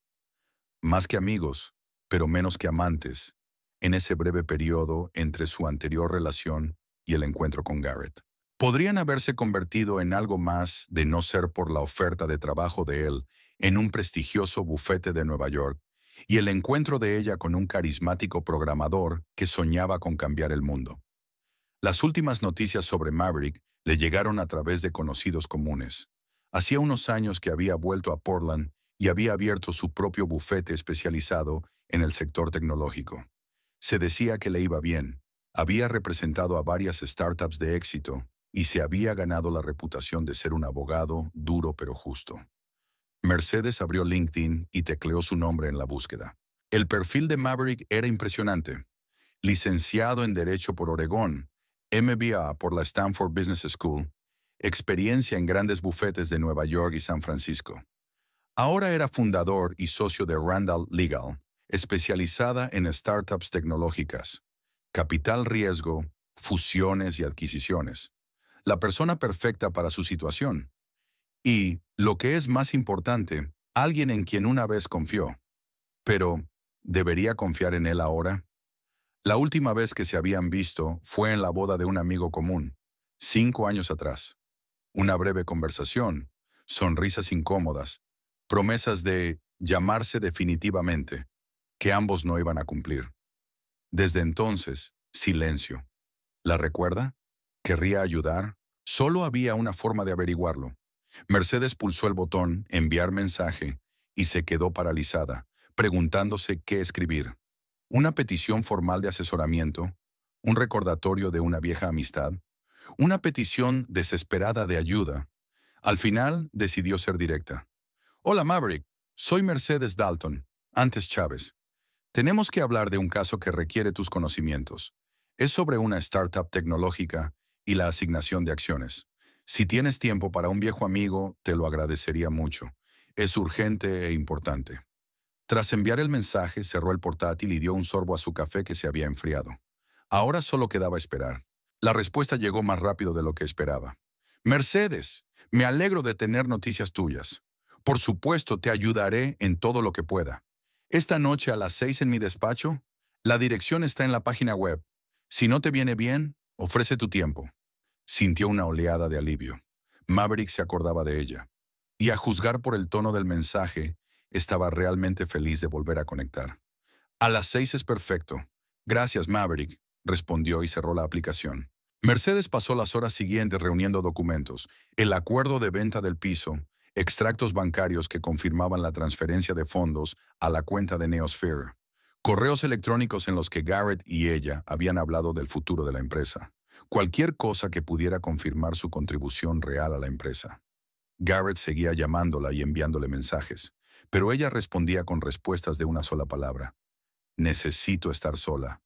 Más que amigos, pero menos que amantes, en ese breve periodo entre su anterior relación y el encuentro con Garrett. Podrían haberse convertido en algo más de no ser por la oferta de trabajo de él en un prestigioso bufete de Nueva York y el encuentro de ella con un carismático programador que soñaba con cambiar el mundo. Las últimas noticias sobre Maverick le llegaron a través de conocidos comunes. Hacía unos años que había vuelto a Portland y había abierto su propio bufete especializado en el sector tecnológico. Se decía que le iba bien, había representado a varias startups de éxito y se había ganado la reputación de ser un abogado duro pero justo. Mercedes abrió LinkedIn y tecleó su nombre en la búsqueda. El perfil de Maverick era impresionante. Licenciado en Derecho por Oregón, MBA por la Stanford Business School, experiencia en grandes bufetes de Nueva York y San Francisco. Ahora era fundador y socio de Randall Legal, especializada en startups tecnológicas, capital riesgo, fusiones y adquisiciones. La persona perfecta para su situación. Y, lo que es más importante, alguien en quien una vez confió. Pero, ¿debería confiar en él ahora? La última vez que se habían visto fue en la boda de un amigo común, 5 años atrás. Una breve conversación, sonrisas incómodas, promesas de llamarse definitivamente, que ambos no iban a cumplir. Desde entonces, silencio. ¿La recuerda? ¿Querría ayudar? Solo había una forma de averiguarlo. Mercedes pulsó el botón enviar mensaje y se quedó paralizada, preguntándose qué escribir. ¿Una petición formal de asesoramiento? ¿Un recordatorio de una vieja amistad? ¿Una petición desesperada de ayuda? Al final decidió ser directa. Hola Maverick, soy Mercedes Dalton, antes Chávez. Tenemos que hablar de un caso que requiere tus conocimientos. Es sobre una startup tecnológica y la asignación de acciones. Si tienes tiempo para un viejo amigo, te lo agradecería mucho. Es urgente e importante. Tras enviar el mensaje, cerró el portátil y dio un sorbo a su café que se había enfriado. Ahora solo quedaba esperar. La respuesta llegó más rápido de lo que esperaba. Mercedes, me alegro de tener noticias tuyas. Por supuesto, te ayudaré en todo lo que pueda. Esta noche a las 6 en mi despacho, la dirección está en la página web. Si no te viene bien, ofrece tu tiempo. Sintió una oleada de alivio. Maverick se acordaba de ella. Y a juzgar por el tono del mensaje, estaba realmente feliz de volver a conectar. A las 6 es perfecto. Gracias, Maverick, respondió y cerró la aplicación. Mercedes pasó las horas siguientes reuniendo documentos, el acuerdo de venta del piso, extractos bancarios que confirmaban la transferencia de fondos a la cuenta de Neosphere, correos electrónicos en los que Garrett y ella habían hablado del futuro de la empresa, cualquier cosa que pudiera confirmar su contribución real a la empresa. Garrett seguía llamándola y enviándole mensajes, pero ella respondía con respuestas de una sola palabra. Necesito estar sola.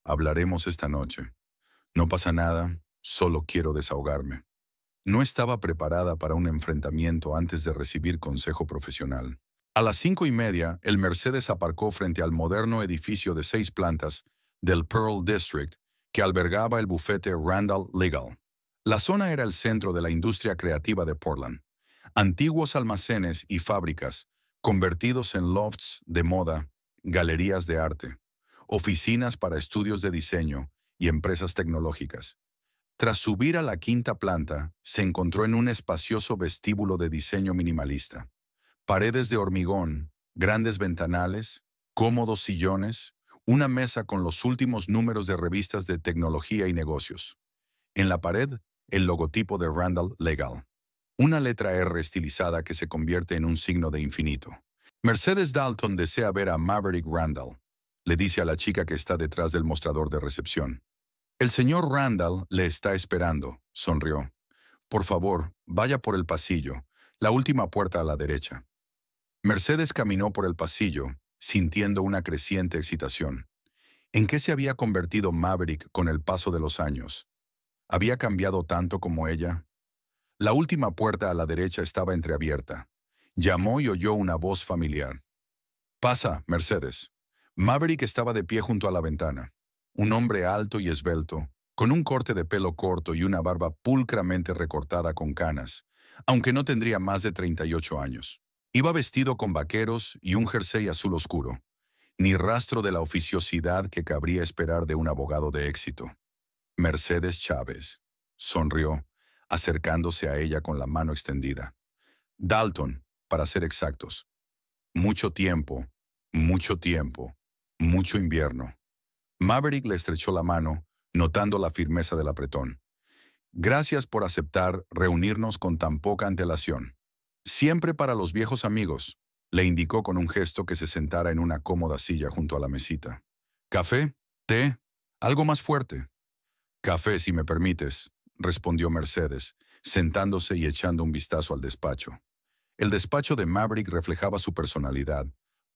Hablaremos esta noche. No pasa nada, solo quiero desahogarme. No estaba preparada para un enfrentamiento antes de recibir consejo profesional. A las 5:30, el Mercedes aparcó frente al moderno edificio de 6 plantas del Pearl District que albergaba el bufete Randall Legal. La zona era el centro de la industria creativa de Portland. Antiguos almacenes y fábricas, convertidos en lofts de moda, galerías de arte, oficinas para estudios de diseño y empresas tecnológicas. Tras subir a la 5ª planta, se encontró en un espacioso vestíbulo de diseño minimalista. Paredes de hormigón, grandes ventanales, cómodos sillones, una mesa con los últimos números de revistas de tecnología y negocios. En la pared, el logotipo de Randall Legal. Una letra R estilizada que se convierte en un signo de infinito. Mercedes Dalton desea ver a Maverick Randall, le dice a la chica que está detrás del mostrador de recepción. El señor Randall le está esperando, sonrió. Por favor, vaya por el pasillo, la última puerta a la derecha. Mercedes caminó por el pasillo, sintiendo una creciente excitación. ¿En qué se había convertido Maverick con el paso de los años? ¿Había cambiado tanto como ella? La última puerta a la derecha estaba entreabierta. Llamó y oyó una voz familiar. «Pasa, Mercedes». Maverick estaba de pie junto a la ventana. Un hombre alto y esbelto, con un corte de pelo corto y una barba pulcramente recortada con canas, aunque no tendría más de 38 años. Iba vestido con vaqueros y un jersey azul oscuro. Ni rastro de la oficiosidad que cabría esperar de un abogado de éxito. Mercedes Chávez. Sonrió, acercándose a ella con la mano extendida. Dalton, para ser exactos. Mucho tiempo, mucho tiempo, mucho invierno. Maverick le estrechó la mano, notando la firmeza del apretón. Gracias por aceptar reunirnos con tan poca antelación. Siempre para los viejos amigos. Le indicó con un gesto que se sentara en una cómoda silla junto a la mesita. ¿Café? ¿Té? ¿Algo más fuerte? Café, si me permites, respondió Mercedes, sentándose y echando un vistazo al despacho. El despacho de Maverick reflejaba su personalidad,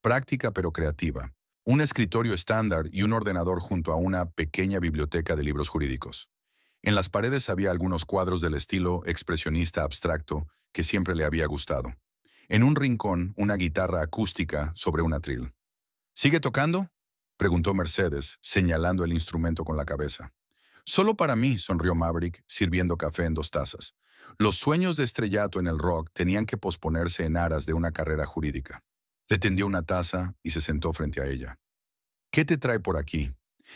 práctica pero creativa, un escritorio estándar y un ordenador junto a una pequeña biblioteca de libros jurídicos. En las paredes había algunos cuadros del estilo expresionista abstracto que siempre le había gustado. En un rincón, una guitarra acústica sobre un atril. ¿Sigue tocando?, preguntó Mercedes, señalando el instrumento con la cabeza. Solo para mí, sonrió Maverick, sirviendo café en 2 tazas. Los sueños de estrellato en el rock tenían que posponerse en aras de una carrera jurídica. Le tendió una taza y se sentó frente a ella. ¿Qué te trae por aquí?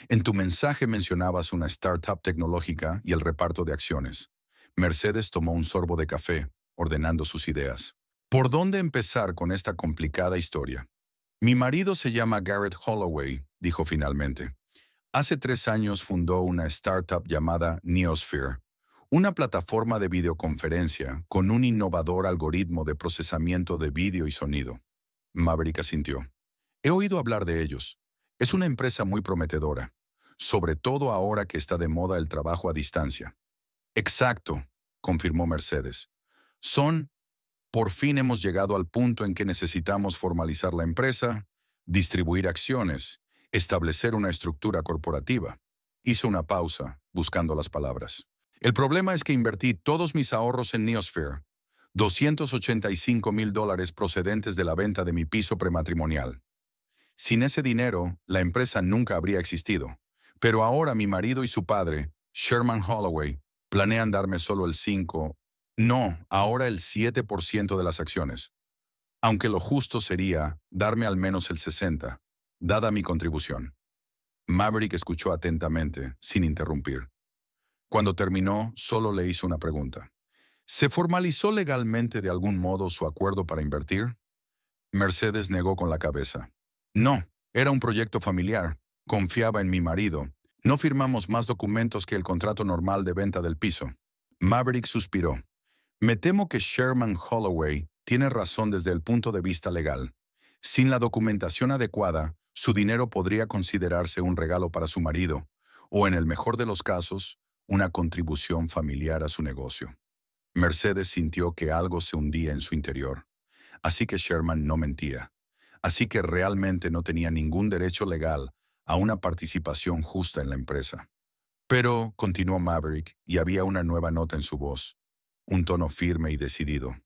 En tu mensaje mencionabas una startup tecnológica y el reparto de acciones. Mercedes tomó un sorbo de café, ordenando sus ideas. ¿Por dónde empezar con esta complicada historia? Mi marido se llama Garrett Holloway, dijo finalmente. Hace 3 años fundó una startup llamada Neosphere, una plataforma de videoconferencia con un innovador algoritmo de procesamiento de vídeo y sonido. Maverick asintió. He oído hablar de ellos. Es una empresa muy prometedora, sobre todo ahora que está de moda el trabajo a distancia. Exacto, confirmó Mercedes. Por fin hemos llegado al punto en que necesitamos formalizar la empresa, distribuir acciones, establecer una estructura corporativa. Hizo una pausa, buscando las palabras. El problema es que invertí todos mis ahorros en Neosphere, $285,000 procedentes de la venta de mi piso prematrimonial. Sin ese dinero, la empresa nunca habría existido. Pero ahora mi marido y su padre, Sherman Holloway, planean darme solo el 5, no, ahora el 7% de las acciones. Aunque lo justo sería darme al menos el 60, dada mi contribución. Maverick escuchó atentamente, sin interrumpir. Cuando terminó, solo le hizo una pregunta. ¿Se formalizó legalmente de algún modo su acuerdo para invertir? Mercedes negó con la cabeza. No, era un proyecto familiar. Confiaba en mi marido. No firmamos más documentos que el contrato normal de venta del piso. Maverick suspiró. Me temo que Sherman Holloway tiene razón desde el punto de vista legal. Sin la documentación adecuada, su dinero podría considerarse un regalo para su marido, o en el mejor de los casos, una contribución familiar a su negocio. Mercedes sintió que algo se hundía en su interior. Así que Sherman no mentía. Así que realmente no tenía ningún derecho legal a una participación justa en la empresa. Pero, continuó Maverick, y había una nueva nota en su voz, un tono firme y decidido.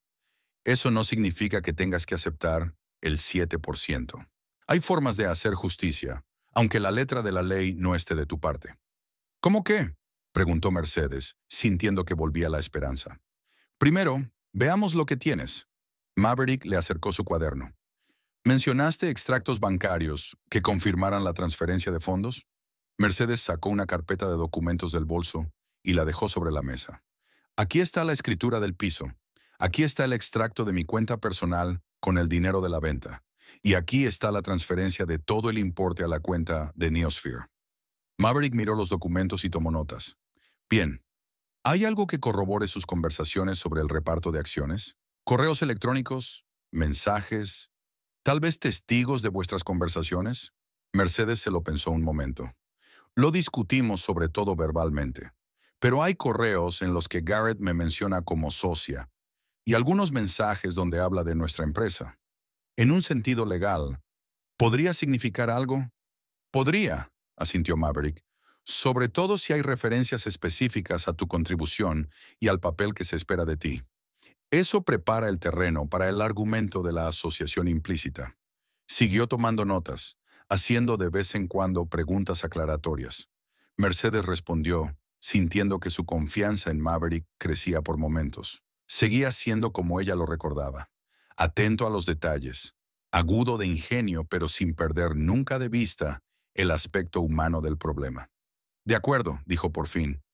Eso no significa que tengas que aceptar el 7%. Hay formas de hacer justicia, aunque la letra de la ley no esté de tu parte. ¿Cómo qué?, preguntó Mercedes, sintiendo que volvía la esperanza. Primero, veamos lo que tienes. Maverick le acercó su cuaderno. ¿Mencionaste extractos bancarios que confirmaran la transferencia de fondos? Mercedes sacó una carpeta de documentos del bolso y la dejó sobre la mesa. Aquí está la escritura del piso. Aquí está el extracto de mi cuenta personal con el dinero de la venta. Y aquí está la transferencia de todo el importe a la cuenta de Neosphere. Maverick miró los documentos y tomó notas. Bien. ¿Hay algo que corrobore sus conversaciones sobre el reparto de acciones? ¿Correos electrónicos? ¿Mensajes? ¿Tal vez testigos de vuestras conversaciones? Mercedes se lo pensó un momento. Lo discutimos sobre todo verbalmente. Pero hay correos en los que Garrett me menciona como socia y algunos mensajes donde habla de nuestra empresa. En un sentido legal, ¿podría significar algo? Podría, asintió Maverick, sobre todo si hay referencias específicas a tu contribución y al papel que se espera de ti. Eso prepara el terreno para el argumento de la asociación implícita. Siguió tomando notas, haciendo de vez en cuando preguntas aclaratorias. Mercedes respondió, sintiendo que su confianza en Maverick crecía por momentos. Seguía siendo como ella lo recordaba, atento a los detalles, agudo de ingenio pero sin perder nunca de vista el aspecto humano del problema. De acuerdo, dijo por fin.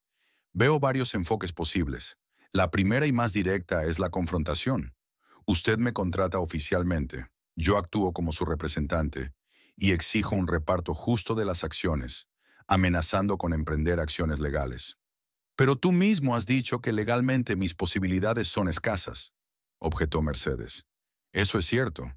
Veo varios enfoques posibles. La primera y más directa es la confrontación. Usted me contrata oficialmente, yo actúo como su representante y exijo un reparto justo de las acciones, amenazando con emprender acciones legales. Pero tú mismo has dicho que legalmente mis posibilidades son escasas, objetó Mercedes. Eso es cierto,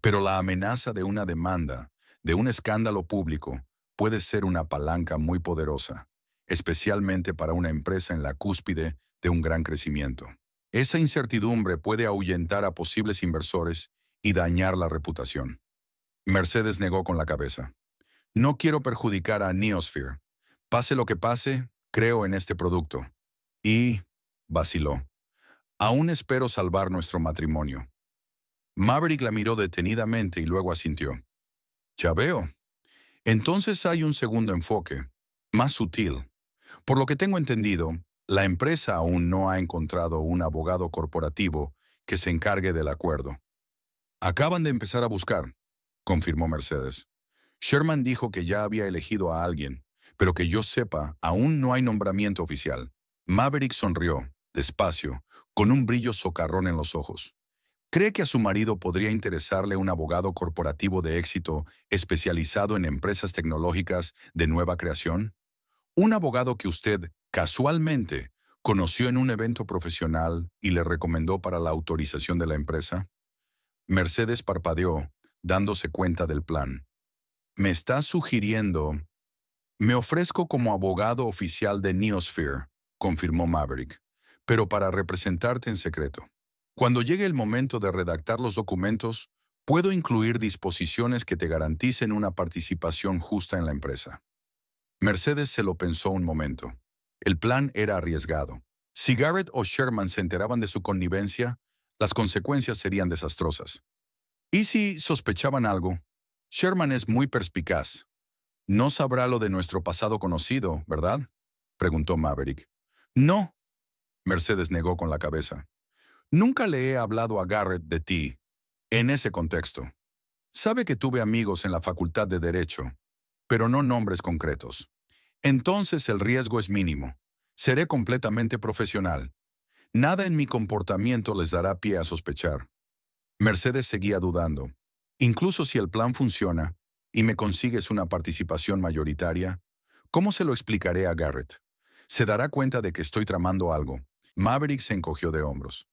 Pero la amenaza de una demanda, de un escándalo público, puede ser una palanca muy poderosa, especialmente para una empresa en la cúspide de un gran crecimiento. Esa incertidumbre puede ahuyentar a posibles inversores y dañar la reputación. Mercedes negó con la cabeza. No quiero perjudicar a Neosphere. Pase lo que pase, creo en este producto. Y vaciló. Aún espero salvar nuestro matrimonio. Maverick la miró detenidamente y luego asintió. Ya veo. Entonces hay un segundo enfoque, más sutil. Por lo que tengo entendido, la empresa aún no ha encontrado un abogado corporativo que se encargue del acuerdo. Acaban de empezar a buscar, confirmó Mercedes. Sherman dijo que ya había elegido a alguien, pero que yo sepa, aún no hay nombramiento oficial. Maverick sonrió, despacio, con un brillo socarrón en los ojos. ¿Cree que a su marido podría interesarle un abogado corporativo de éxito especializado en empresas tecnológicas de nueva creación? Un abogado que usted, casualmente, conoció en un evento profesional y le recomendó para la autorización de la empresa. Mercedes parpadeó, dándose cuenta del plan. Me está sugiriendo... Me ofrezco como abogado oficial de Neosphere, confirmó Maverick, pero para representarte en secreto. Cuando llegue el momento de redactar los documentos, puedo incluir disposiciones que te garanticen una participación justa en la empresa. Mercedes se lo pensó un momento. El plan era arriesgado. Si Garrett o Sherman se enteraban de su connivencia, las consecuencias serían desastrosas. ¿Y si sospechaban algo? Sherman es muy perspicaz. No sabrá lo de nuestro pasado conocido, ¿verdad? Preguntó Maverick. No, Mercedes negó con la cabeza. Nunca le he hablado a Garrett de ti, en ese contexto. Sabe que tuve amigos en la Facultad de Derecho, pero no nombres concretos. Entonces el riesgo es mínimo. Seré completamente profesional. Nada en mi comportamiento les dará pie a sospechar. Mercedes seguía dudando. Incluso si el plan funciona y me consigues una participación mayoritaria, ¿cómo se lo explicaré a Garrett? Se dará cuenta de que estoy tramando algo. Maverick se encogió de hombros.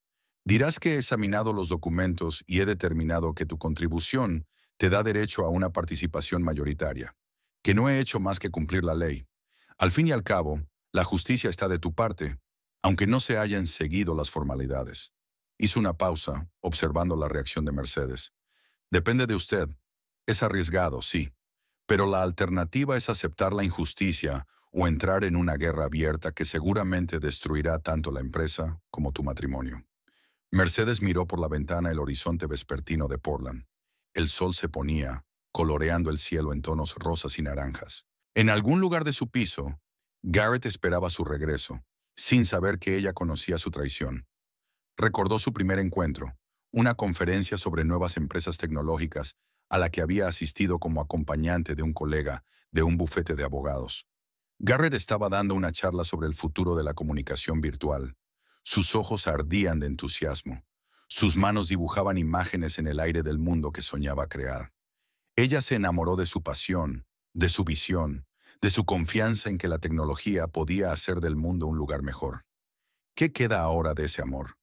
Dirás que he examinado los documentos y he determinado que tu contribución te da derecho a una participación mayoritaria, que no he hecho más que cumplir la ley. Al fin y al cabo, la justicia está de tu parte, aunque no se hayan seguido las formalidades. Hizo una pausa, observando la reacción de Mercedes. Depende de usted. Es arriesgado, sí, pero la alternativa es aceptar la injusticia o entrar en una guerra abierta que seguramente destruirá tanto la empresa como tu matrimonio. Mercedes miró por la ventana el horizonte vespertino de Portland. El sol se ponía, coloreando el cielo en tonos rosas y naranjas. En algún lugar de su piso, Garrett esperaba su regreso, sin saber que ella conocía su traición. Recordó su primer encuentro, una conferencia sobre nuevas empresas tecnológicas a la que había asistido como acompañante de un colega de un bufete de abogados. Garrett estaba dando una charla sobre el futuro de la comunicación virtual. Sus ojos ardían de entusiasmo. Sus manos dibujaban imágenes en el aire del mundo que soñaba crear. Ella se enamoró de su pasión, de su visión, de su confianza en que la tecnología podía hacer del mundo un lugar mejor. ¿Qué queda ahora de ese amor?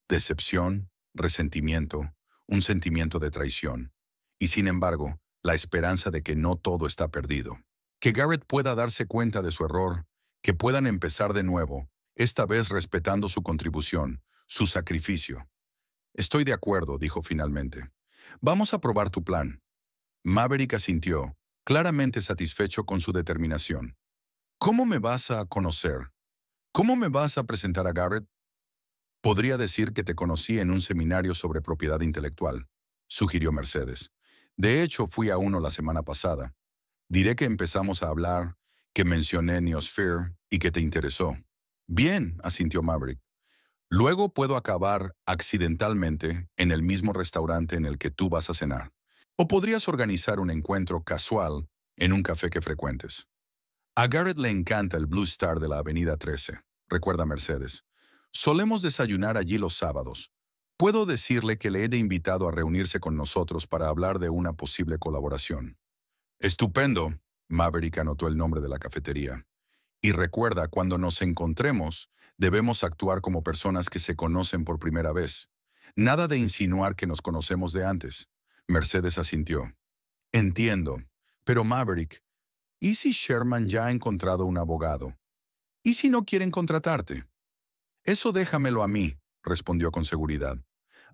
Decepción, resentimiento, un sentimiento de traición. Y sin embargo, la esperanza de que no todo está perdido. Que Garrett pueda darse cuenta de su error, que puedan empezar de nuevo, esta vez respetando su contribución, su sacrificio. Estoy de acuerdo, dijo finalmente. Vamos a probar tu plan. Maverick asintió, claramente satisfecho con su determinación. ¿Cómo me vas a conocer? ¿Cómo me vas a presentar a Garrett? Podría decir que te conocí en un seminario sobre propiedad intelectual, sugirió Mercedes. De hecho, fui a uno la semana pasada. Diré que empezamos a hablar, que mencioné Neosphere y que te interesó. Bien, asintió Maverick. Luego puedo acabar accidentalmente en el mismo restaurante en el que tú vas a cenar. O podrías organizar un encuentro casual en un café que frecuentes. A Garrett le encanta el Blue Star de la Avenida 13, recuerda Mercedes. Solemos desayunar allí los sábados. Puedo decirle que le he invitado a reunirse con nosotros para hablar de una posible colaboración. Estupendo, Maverick anotó el nombre de la cafetería. Y recuerda, cuando nos encontremos, debemos actuar como personas que se conocen por primera vez. Nada de insinuar que nos conocemos de antes. Mercedes asintió. Entiendo. Pero Maverick, ¿y si Sherman ya ha encontrado un abogado? ¿Y si no quieren contratarte? Eso déjamelo a mí, respondió con seguridad.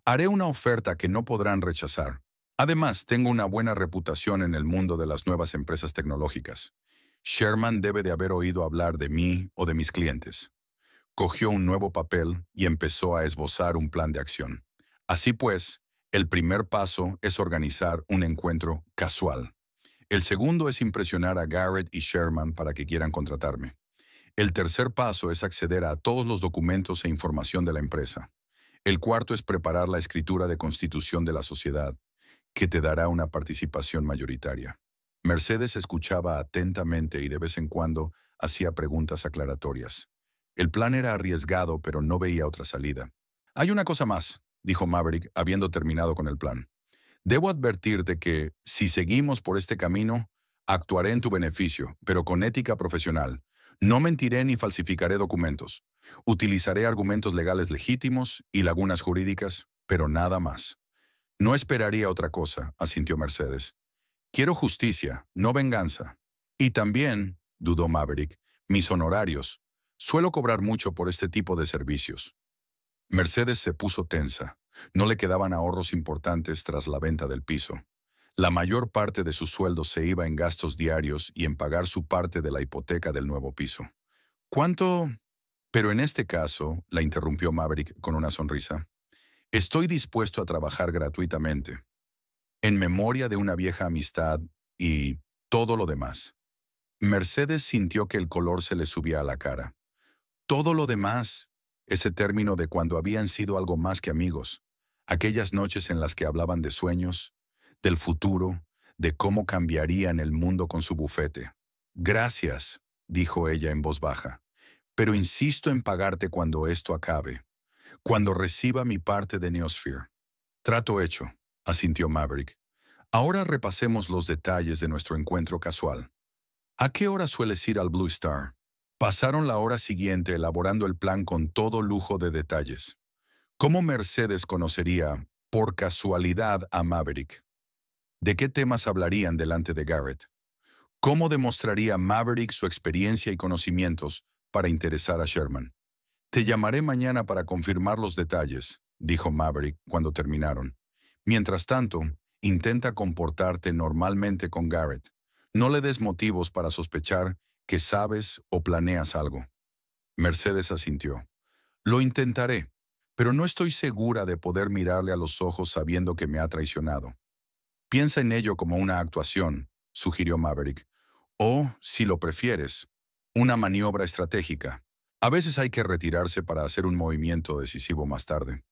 Haré una oferta que no podrán rechazar. Además, tengo una buena reputación en el mundo de las nuevas empresas tecnológicas. Sherman debe de haber oído hablar de mí o de mis clientes. Cogió un nuevo papel y empezó a esbozar un plan de acción. Así pues, el primer paso es organizar un encuentro casual. El segundo es impresionar a Garrett y Sherman para que quieran contratarme. El tercer paso es acceder a todos los documentos e información de la empresa. El cuarto es preparar la escritura de constitución de la sociedad, que te dará una participación mayoritaria. Mercedes escuchaba atentamente y de vez en cuando hacía preguntas aclaratorias. El plan era arriesgado, pero no veía otra salida. Hay una cosa más, dijo Maverick, habiendo terminado con el plan. Debo advertirte que, si seguimos por este camino, actuaré en tu beneficio, pero con ética profesional. No mentiré ni falsificaré documentos. Utilizaré argumentos legales legítimos y lagunas jurídicas, pero nada más. No esperaría otra cosa, asintió Mercedes. Quiero justicia, no venganza. Y también, dudó Maverick, mis honorarios. Suelo cobrar mucho por este tipo de servicios. Mercedes se puso tensa. No le quedaban ahorros importantes tras la venta del piso. La mayor parte de su sueldo se iba en gastos diarios y en pagar su parte de la hipoteca del nuevo piso. ¿Cuánto? Pero en este caso, la interrumpió Maverick con una sonrisa. Estoy dispuesto a trabajar gratuitamente, en memoria de una vieja amistad y todo lo demás. Mercedes sintió que el color se le subía a la cara. Todo lo demás, ese término de cuando habían sido algo más que amigos, aquellas noches en las que hablaban de sueños, del futuro, de cómo cambiarían el mundo con su bufete. Gracias, dijo ella en voz baja, pero insisto en pagarte cuando esto acabe, cuando reciba mi parte de Neosphere. Trato hecho, asintió Maverick. Ahora repasemos los detalles de nuestro encuentro casual. ¿A qué hora sueles ir al Blue Star? Pasaron la hora siguiente elaborando el plan con todo lujo de detalles. ¿Cómo Mercedes conocería, por casualidad, a Maverick? ¿De qué temas hablarían delante de Garrett? ¿Cómo demostraría Maverick su experiencia y conocimientos para interesar a Sherman? Te llamaré mañana para confirmar los detalles, dijo Maverick cuando terminaron. Mientras tanto, intenta comportarte normalmente con Garrett. No le des motivos para sospechar que sabes o planeas algo. Mercedes asintió. Lo intentaré, pero no estoy segura de poder mirarle a los ojos sabiendo que me ha traicionado. Piensa en ello como una actuación, sugirió Maverick. O, si lo prefieres, una maniobra estratégica. A veces hay que retirarse para hacer un movimiento decisivo más tarde.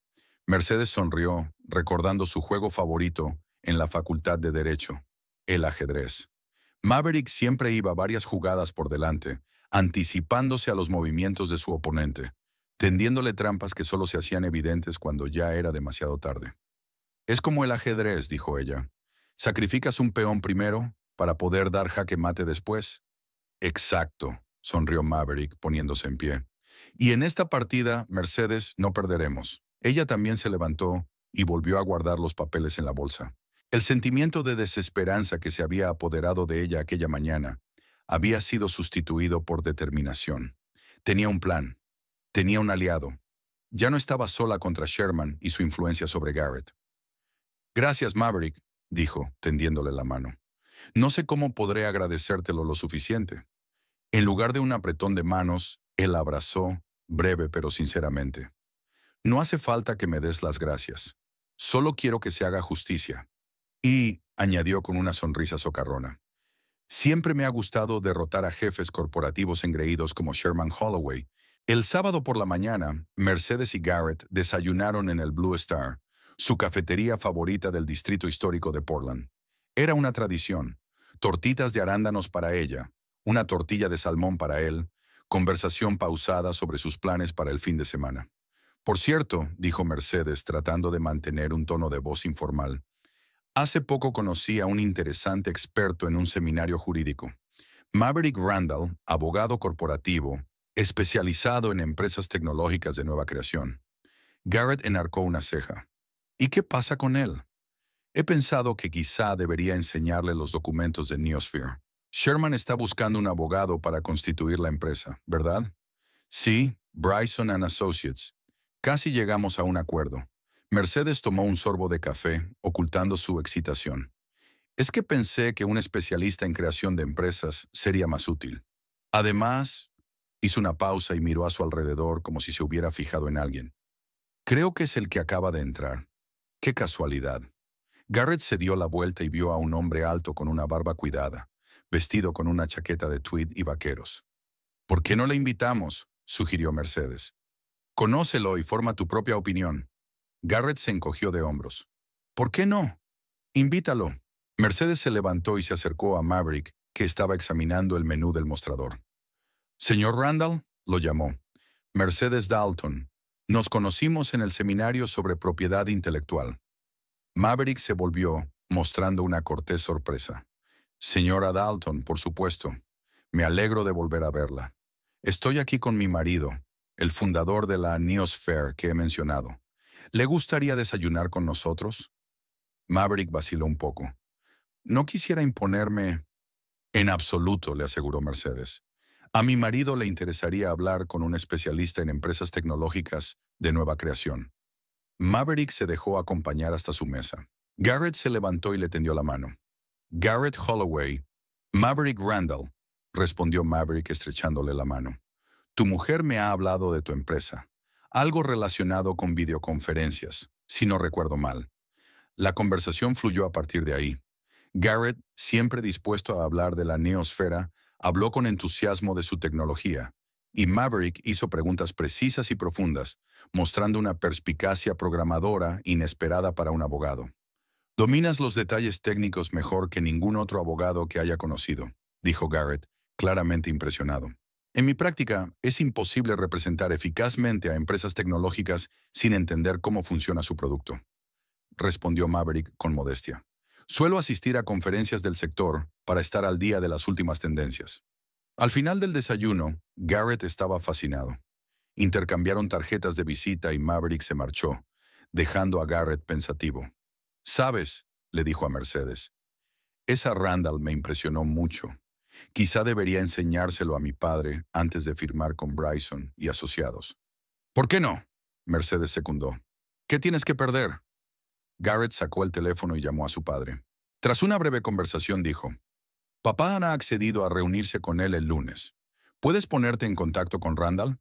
Mercedes sonrió, recordando su juego favorito en la Facultad de Derecho, el ajedrez. Maverick siempre iba varias jugadas por delante, anticipándose a los movimientos de su oponente, tendiéndole trampas que solo se hacían evidentes cuando ya era demasiado tarde. Es como el ajedrez, dijo ella. Sacrificas un peón primero para poder dar jaque mate después. Exacto, sonrió Maverick poniéndose en pie. Y en esta partida, Mercedes, no perderemos. Ella también se levantó y volvió a guardar los papeles en la bolsa. El sentimiento de desesperanza que se había apoderado de ella aquella mañana había sido sustituido por determinación. Tenía un plan. Tenía un aliado. Ya no estaba sola contra Sherman y su influencia sobre Garrett. Gracias, Maverick, dijo, tendiéndole la mano. No sé cómo podré agradecértelo lo suficiente. En lugar de un apretón de manos, él la abrazó, breve pero sinceramente. No hace falta que me des las gracias. Solo quiero que se haga justicia. Y, añadió con una sonrisa socarrona, siempre me ha gustado derrotar a jefes corporativos engreídos como Sherman Holloway. El sábado por la mañana, Mercedes y Garrett desayunaron en el Blue Star, su cafetería favorita del distrito histórico de Portland. Era una tradición. Tortitas de arándanos para ella, una tortilla de salmón para él, conversación pausada sobre sus planes para el fin de semana. Por cierto, dijo Mercedes tratando de mantener un tono de voz informal, hace poco conocí a un interesante experto en un seminario jurídico. Maverick Randall, abogado corporativo, especializado en empresas tecnológicas de nueva creación. Garrett enarcó una ceja. ¿Y qué pasa con él? He pensado que quizá debería enseñarle los documentos de Neosphere. Sherman está buscando un abogado para constituir la empresa, ¿verdad? Sí, Bryson and Associates. Casi llegamos a un acuerdo. Mercedes tomó un sorbo de café, ocultando su excitación. Es que pensé que un especialista en creación de empresas sería más útil. Además, hizo una pausa y miró a su alrededor como si se hubiera fijado en alguien. Creo que es el que acaba de entrar. ¡Qué casualidad! Garrett se dio la vuelta y vio a un hombre alto con una barba cuidada, vestido con una chaqueta de tweed y vaqueros. ¿Por qué no le invitamos?, sugirió Mercedes. Conócelo y forma tu propia opinión. Garrett se encogió de hombros. ¿Por qué no? Invítalo. Mercedes se levantó y se acercó a Maverick, que estaba examinando el menú del mostrador. Señor Randall, lo llamó. Mercedes Dalton. Nos conocimos en el seminario sobre propiedad intelectual. Maverick se volvió, mostrando una cortés sorpresa. Señora Dalton, por supuesto. Me alegro de volver a verla. Estoy aquí con mi marido, el fundador de la Neosphere que he mencionado. ¿Le gustaría desayunar con nosotros? Maverick vaciló un poco. No quisiera imponerme. En absoluto, le aseguró Mercedes. A mi marido le interesaría hablar con un especialista en empresas tecnológicas de nueva creación. Maverick se dejó acompañar hasta su mesa. Garrett se levantó y le tendió la mano. Garrett Holloway. Maverick Randall, respondió Maverick estrechándole la mano. Tu mujer me ha hablado de tu empresa. Algo relacionado con videoconferencias, si no recuerdo mal. La conversación fluyó a partir de ahí. Garrett, siempre dispuesto a hablar de la neosfera, habló con entusiasmo de su tecnología, y Maverick hizo preguntas precisas y profundas, mostrando una perspicacia programadora inesperada para un abogado. Dominas los detalles técnicos mejor que ningún otro abogado que haya conocido, dijo Garrett, claramente impresionado. En mi práctica, es imposible representar eficazmente a empresas tecnológicas sin entender cómo funciona su producto, respondió Maverick con modestia. Suelo asistir a conferencias del sector para estar al día de las últimas tendencias. Al final del desayuno, Garrett estaba fascinado. Intercambiaron tarjetas de visita y Maverick se marchó, dejando a Garrett pensativo. «Sabes», le dijo a Mercedes, «esa Randall me impresionó mucho. Quizá debería enseñárselo a mi padre antes de firmar con Bryson y asociados». «¿Por qué no?», Mercedes secundó. «¿Qué tienes que perder?». Garrett sacó el teléfono y llamó a su padre. Tras una breve conversación dijo, «Papá ha accedido a reunirse con él el lunes. ¿Puedes ponerte en contacto con Randall?»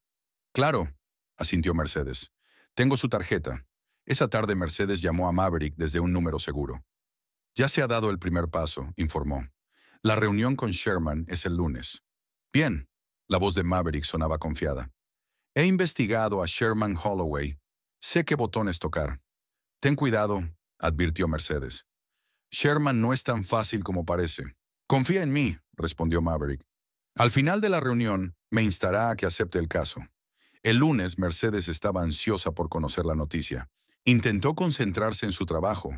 «Claro», asintió Mercedes. «Tengo su tarjeta». Esa tarde Mercedes llamó a Maverick desde un número seguro. «Ya se ha dado el primer paso», informó. «La reunión con Sherman es el lunes». «Bien», la voz de Maverick sonaba confiada. «He investigado a Sherman Holloway. Sé qué botones tocar». «Ten cuidado», advirtió Mercedes. «Sherman no es tan fácil como parece». «Confía en mí», respondió Maverick. «Al final de la reunión, me instará a que acepte el caso». El lunes, Mercedes estaba ansiosa por conocer la noticia. Intentó concentrarse en su trabajo,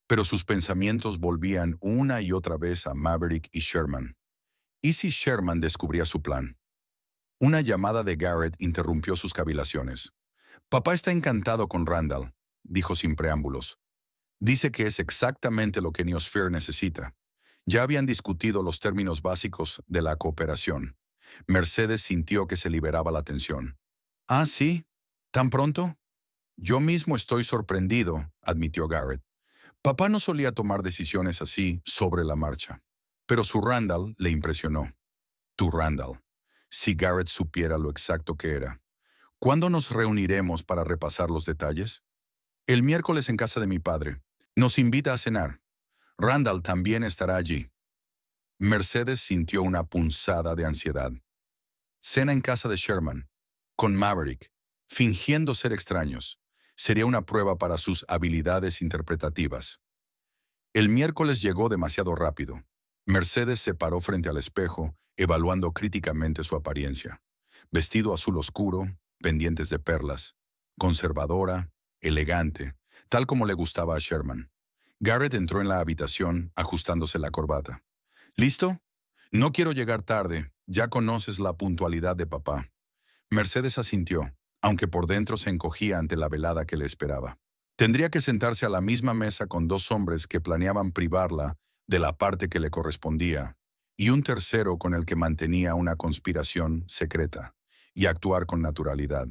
pero sus pensamientos volvían una y otra vez a Maverick y Sherman. ¿Y si Sherman descubría su plan? Una llamada de Garrett interrumpió sus cavilaciones. «Papá está encantado con Randall», dijo sin preámbulos. «Dice que es exactamente lo que Neosphere necesita». Ya habían discutido los términos básicos de la cooperación. Mercedes sintió que se liberaba la tensión. «¿Ah, sí? ¿Tan pronto?» «Yo mismo estoy sorprendido», admitió Garrett. «Papá no solía tomar decisiones así sobre la marcha». Pero su Randall le impresionó. Tu Randall. Si Garrett supiera lo exacto que era. ¿Cuándo nos reuniremos para repasar los detalles? El miércoles en casa de mi padre. Nos invita a cenar. Randall también estará allí. Mercedes sintió una punzada de ansiedad. Cena en casa de Sherman, con Maverick, fingiendo ser extraños. Sería una prueba para sus habilidades interpretativas. El miércoles llegó demasiado rápido. Mercedes se paró frente al espejo, evaluando críticamente su apariencia. Vestido azul oscuro, pendientes de perlas, conservadora, elegante, tal como le gustaba a Sherman. Garrett entró en la habitación, ajustándose la corbata. ¿Listo? No quiero llegar tarde, ya conoces la puntualidad de papá. Mercedes asintió, aunque por dentro se encogía ante la velada que le esperaba. Tendría que sentarse a la misma mesa con dos hombres que planeaban privarla de la parte que le correspondía, y un tercero con el que mantenía una conspiración secreta, y actuar con naturalidad.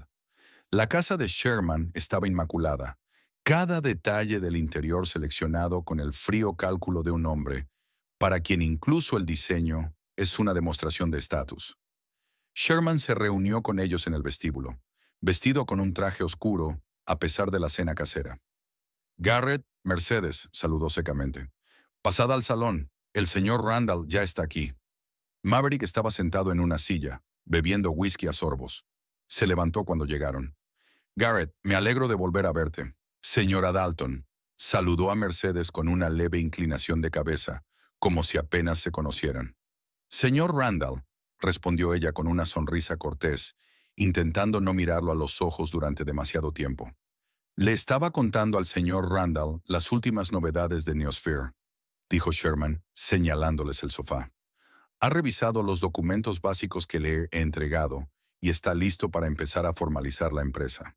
La casa de Sherman estaba inmaculada, cada detalle del interior seleccionado con el frío cálculo de un hombre, para quien incluso el diseño es una demostración de estatus. Sherman se reunió con ellos en el vestíbulo, vestido con un traje oscuro, a pesar de la cena casera. Garrett, Mercedes, saludó secamente. Pasad al salón. El señor Randall ya está aquí. Maverick estaba sentado en una silla, bebiendo whisky a sorbos. Se levantó cuando llegaron. Garrett, me alegro de volver a verte. Señora Dalton, saludó a Mercedes con una leve inclinación de cabeza, como si apenas se conocieran. Señor Randall, respondió ella con una sonrisa cortés, intentando no mirarlo a los ojos durante demasiado tiempo. Le estaba contando al señor Randall las últimas novedades de Neosphere, dijo Sherman, señalándoles el sofá. Ha revisado los documentos básicos que le he entregado y está listo para empezar a formalizar la empresa.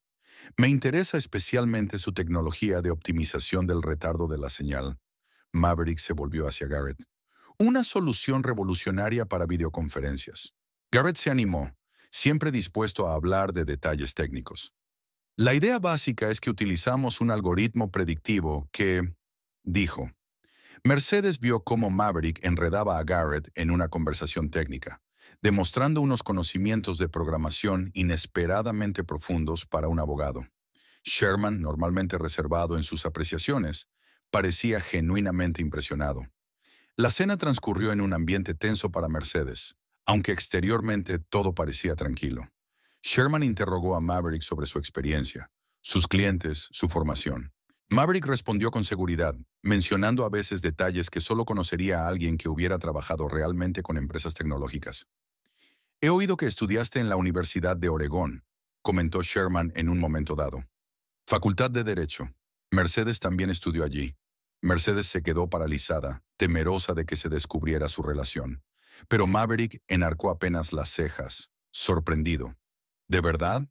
Me interesa especialmente su tecnología de optimización del retardo de la señal. Maverick se volvió hacia Garrett. Una solución revolucionaria para videoconferencias. Garrett se animó, siempre dispuesto a hablar de detalles técnicos. La idea básica es que utilizamos un algoritmo predictivo que, dijo. Mercedes vio cómo Maverick enredaba a Garrett en una conversación técnica, demostrando unos conocimientos de programación inesperadamente profundos para un abogado. Sherman, normalmente reservado en sus apreciaciones, parecía genuinamente impresionado. La cena transcurrió en un ambiente tenso para Mercedes, aunque exteriormente todo parecía tranquilo. Sherman interrogó a Maverick sobre su experiencia, sus clientes, su formación. Maverick respondió con seguridad, mencionando a veces detalles que solo conocería a alguien que hubiera trabajado realmente con empresas tecnológicas. He oído que estudiaste en la Universidad de Oregón, comentó Sherman en un momento dado. Facultad de Derecho. Mercedes también estudió allí. Mercedes se quedó paralizada, temerosa de que se descubriera su relación. Pero Maverick enarcó apenas las cejas, sorprendido. ¿De verdad?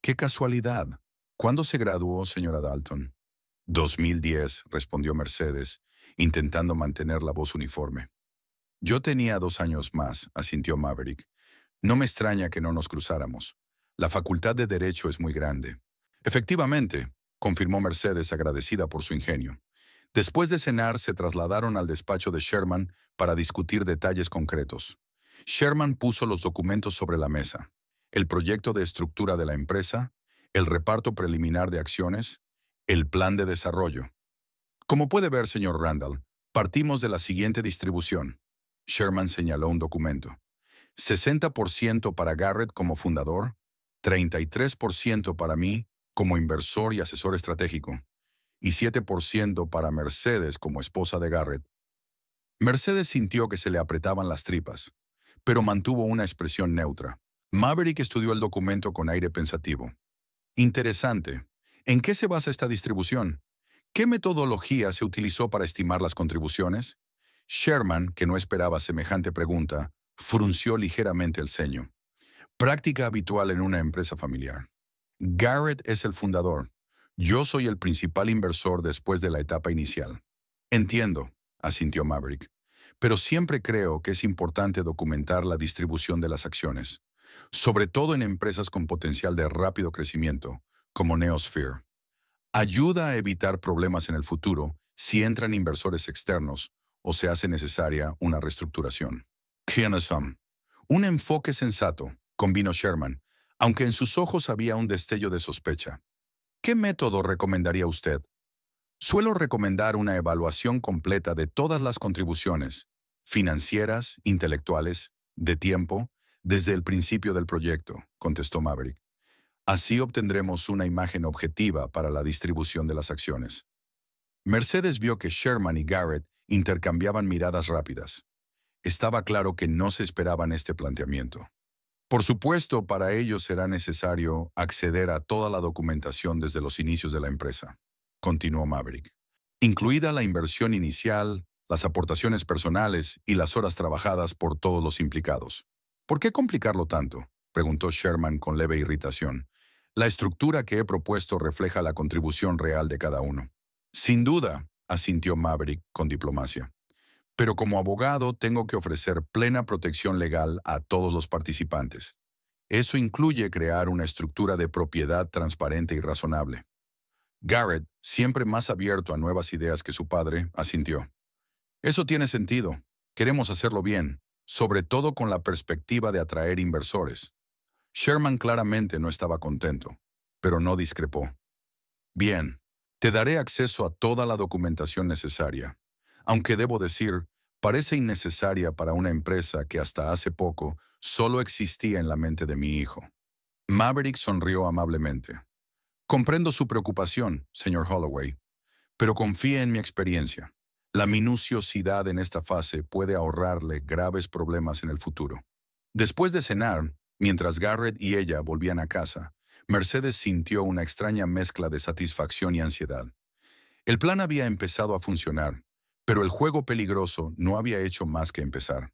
¡Qué casualidad! ¿Cuándo se graduó, señora Dalton? 2010, respondió Mercedes, intentando mantener la voz uniforme. Yo tenía 2 años más, asintió Maverick. No me extraña que no nos cruzáramos. La Facultad de Derecho es muy grande. Efectivamente, confirmó Mercedes agradecida por su ingenio. Después de cenar, se trasladaron al despacho de Sherman para discutir detalles concretos. Sherman puso los documentos sobre la mesa. El proyecto de estructura de la empresa, el reparto preliminar de acciones, el plan de desarrollo. Como puede ver, señor Randall, partimos de la siguiente distribución. Sherman señaló un documento. 60% para Garrett como fundador, 33% para mí como inversor y asesor estratégico, y 7% para Mercedes como esposa de Garrett. Mercedes sintió que se le apretaban las tripas, pero mantuvo una expresión neutra. Maverick estudió el documento con aire pensativo. Interesante. ¿En qué se basa esta distribución? ¿Qué metodología se utilizó para estimar las contribuciones? Sherman, que no esperaba semejante pregunta, frunció ligeramente el ceño. Práctica habitual en una empresa familiar. Garrett es el fundador. Yo soy el principal inversor después de la etapa inicial. Entiendo, asintió Maverick, pero siempre creo que es importante documentar la distribución de las acciones, sobre todo en empresas con potencial de rápido crecimiento, como Neosphere. Ayuda a evitar problemas en el futuro si entran inversores externos o se hace necesaria una reestructuración. Keanesum. Un enfoque sensato, convino Sherman, aunque en sus ojos había un destello de sospecha. ¿Qué método recomendaría usted? Suelo recomendar una evaluación completa de todas las contribuciones, financieras, intelectuales, de tiempo, desde el principio del proyecto, contestó Maverick. Así obtendremos una imagen objetiva para la distribución de las acciones. Mercedes vio que Sherman y Garrett intercambiaban miradas rápidas. Estaba claro que no se esperaban este planteamiento. Por supuesto, para ello será necesario acceder a toda la documentación desde los inicios de la empresa, continuó Maverick, incluida la inversión inicial, las aportaciones personales y las horas trabajadas por todos los implicados. ¿Por qué complicarlo tanto?, preguntó Sherman con leve irritación. La estructura que he propuesto refleja la contribución real de cada uno. Sin duda, asintió Maverick con diplomacia. Pero como abogado tengo que ofrecer plena protección legal a todos los participantes. Eso incluye crear una estructura de propiedad transparente y razonable. Garrett, siempre más abierto a nuevas ideas que su padre, asintió. Eso tiene sentido. Queremos hacerlo bien, sobre todo con la perspectiva de atraer inversores. Sherman claramente no estaba contento, pero no discrepó. Bien, te daré acceso a toda la documentación necesaria, aunque debo decir, parece innecesaria para una empresa que hasta hace poco solo existía en la mente de mi hijo. Maverick sonrió amablemente. Comprendo su preocupación, señor Holloway, pero confíe en mi experiencia. La minuciosidad en esta fase puede ahorrarle graves problemas en el futuro. Después de cenar, mientras Garrett y ella volvían a casa, Mercedes sintió una extraña mezcla de satisfacción y ansiedad. El plan había empezado a funcionar, pero el juego peligroso no había hecho más que empezar.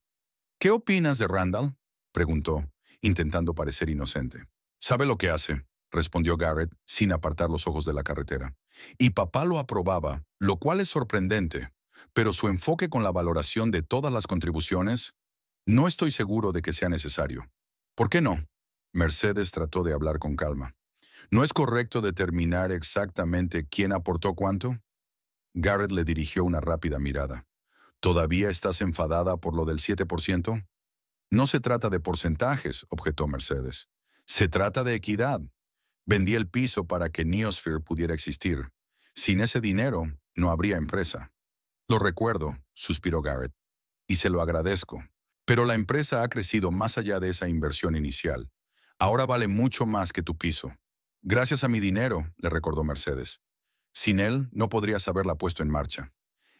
¿Qué opinas de Randall?, preguntó, intentando parecer inocente. «Sabe lo que hace», respondió Garrett, sin apartar los ojos de la carretera. «Y papá lo aprobaba, lo cual es sorprendente, pero su enfoque con la valoración de todas las contribuciones, no estoy seguro de que sea necesario». «¿Por qué no?», Mercedes trató de hablar con calma. «¿No es correcto determinar exactamente quién aportó cuánto?». Garrett le dirigió una rápida mirada. «¿Todavía estás enfadada por lo del 7%? «No se trata de porcentajes», objetó Mercedes. «Se trata de equidad. Vendí el piso para que Neosphere pudiera existir. Sin ese dinero, no habría empresa». «Lo recuerdo», suspiró Garrett, «y se lo agradezco. Pero la empresa ha crecido más allá de esa inversión inicial. Ahora vale mucho más que tu piso». «Gracias a mi dinero», le recordó Mercedes. «Sin él, no podrías haberla puesto en marcha».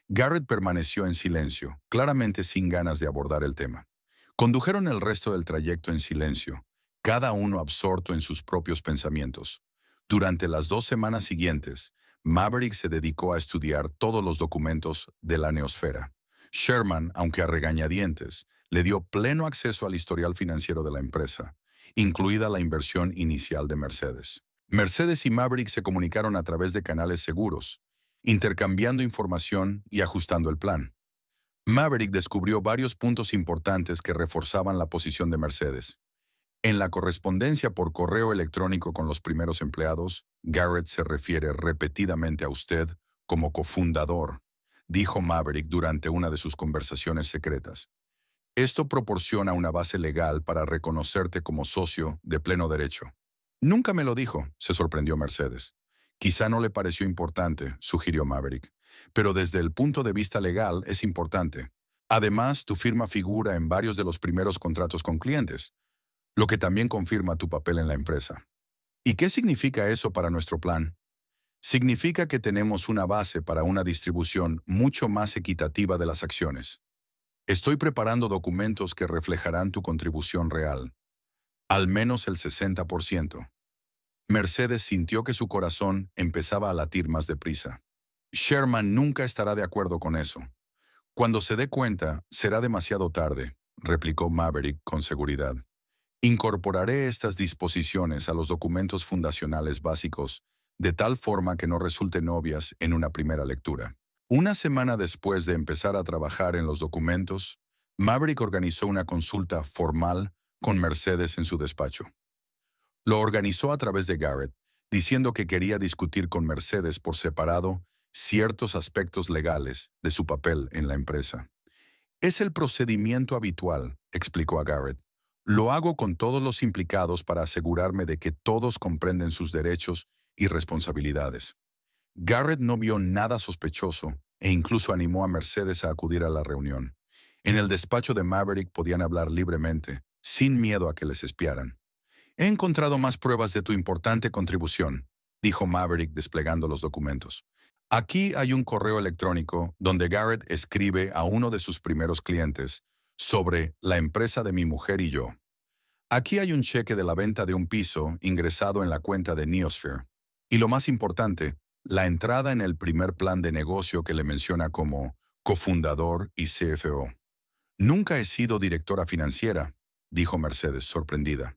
Garrett permaneció en silencio, claramente sin ganas de abordar el tema. Condujeron el resto del trayecto en silencio, cada uno absorto en sus propios pensamientos. Durante las 2 semanas siguientes, Maverick se dedicó a estudiar todos los documentos de la Neosfera. Sherman, aunque a regañadientes, le dio pleno acceso al historial financiero de la empresa, incluida la inversión inicial de Mercedes. Mercedes y Maverick se comunicaron a través de canales seguros, intercambiando información y ajustando el plan. Maverick descubrió varios puntos importantes que reforzaban la posición de Mercedes. En la correspondencia por correo electrónico con los primeros empleados, Garrett se refiere repetidamente a usted como cofundador, dijo Maverick durante una de sus conversaciones secretas. Esto proporciona una base legal para reconocerte como socio de pleno derecho. Nunca me lo dijo, se sorprendió Mercedes. Quizá no le pareció importante, sugirió Maverick, pero desde el punto de vista legal es importante. Además, tu firma figura en varios de los primeros contratos con clientes, lo que también confirma tu papel en la empresa. ¿Y qué significa eso para nuestro plan? Significa que tenemos una base para una distribución mucho más equitativa de las acciones. Estoy preparando documentos que reflejarán tu contribución real, al menos el 60%. Mercedes sintió que su corazón empezaba a latir más deprisa. Sherman nunca estará de acuerdo con eso. Cuando se dé cuenta, será demasiado tarde, replicó Maverick con seguridad. Incorporaré estas disposiciones a los documentos fundacionales básicos, de tal forma que no resulten obvias en una primera lectura. Una semana después de empezar a trabajar en los documentos, Maverick organizó una consulta formal con Mercedes en su despacho. Lo organizó a través de Garrett, diciendo que quería discutir con Mercedes por separado ciertos aspectos legales de su papel en la empresa. «Es el procedimiento habitual», explicó a Garrett. «Lo hago con todos los implicados para asegurarme de que todos comprenden sus derechos y responsabilidades». Garrett no vio nada sospechoso e incluso animó a Mercedes a acudir a la reunión. En el despacho de Maverick podían hablar libremente, sin miedo a que les espiaran. «He encontrado más pruebas de tu importante contribución», dijo Maverick desplegando los documentos. «Aquí hay un correo electrónico donde Garrett escribe a uno de sus primeros clientes sobre la empresa de mi mujer y yo. Aquí hay un cheque de la venta de un piso ingresado en la cuenta de Neosphere. Y lo más importante, la entrada en el primer plan de negocio que le menciona como cofundador y CFO. Nunca he sido directora financiera», dijo Mercedes sorprendida.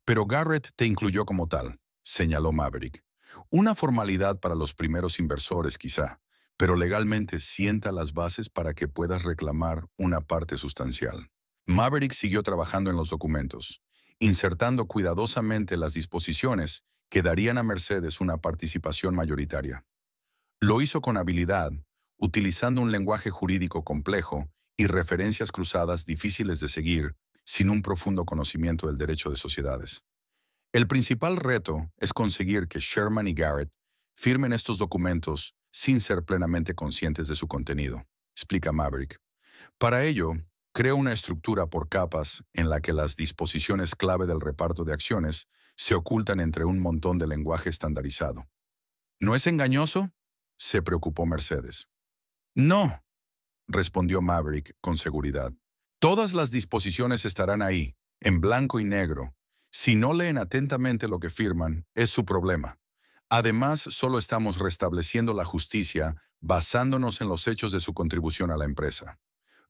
«Pero Garrett te incluyó como tal». señaló Maverick. Una formalidad para los primeros inversores, quizá, pero legalmente sienta las bases para que puedas reclamar una parte sustancial. Maverick siguió trabajando en los documentos, insertando cuidadosamente las disposiciones que darían a Mercedes una participación mayoritaria. Lo hizo con habilidad, utilizando un lenguaje jurídico complejo y referencias cruzadas difíciles de seguir sin un profundo conocimiento del derecho de sociedades. El principal reto es conseguir que Sherman y Garrett firmen estos documentos sin ser plenamente conscientes de su contenido, explica Maverick. Para ello, creo una estructura por capas en la que las disposiciones clave del reparto de acciones se ocultan entre un montón de lenguaje estandarizado. ¿No es engañoso?, se preocupó Mercedes. No, respondió Maverick con seguridad. Todas las disposiciones estarán ahí, en blanco y negro. Si no leen atentamente lo que firman, es su problema. Además, solo estamos restableciendo la justicia basándonos en los hechos de su contribución a la empresa.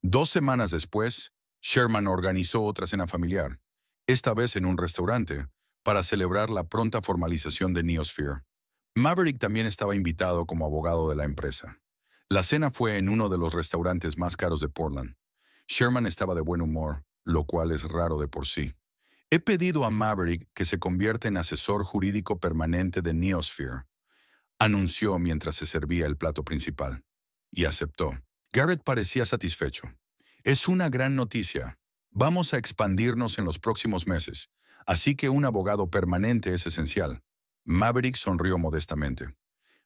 2 semanas después, Sherman organizó otra cena familiar, esta vez en un restaurante, para celebrar la pronta formalización de Neosphere. Maverick también estaba invitado como abogado de la empresa. La cena fue en uno de los restaurantes más caros de Portland. Sherman estaba de buen humor, lo cual es raro de por sí. He pedido a Maverick que se convierta en asesor jurídico permanente de Neosphere, anunció mientras se servía el plato principal. Y aceptó. Garrett parecía satisfecho. Es una gran noticia. Vamos a expandirnos en los próximos meses, así que un abogado permanente es esencial. Maverick sonrió modestamente.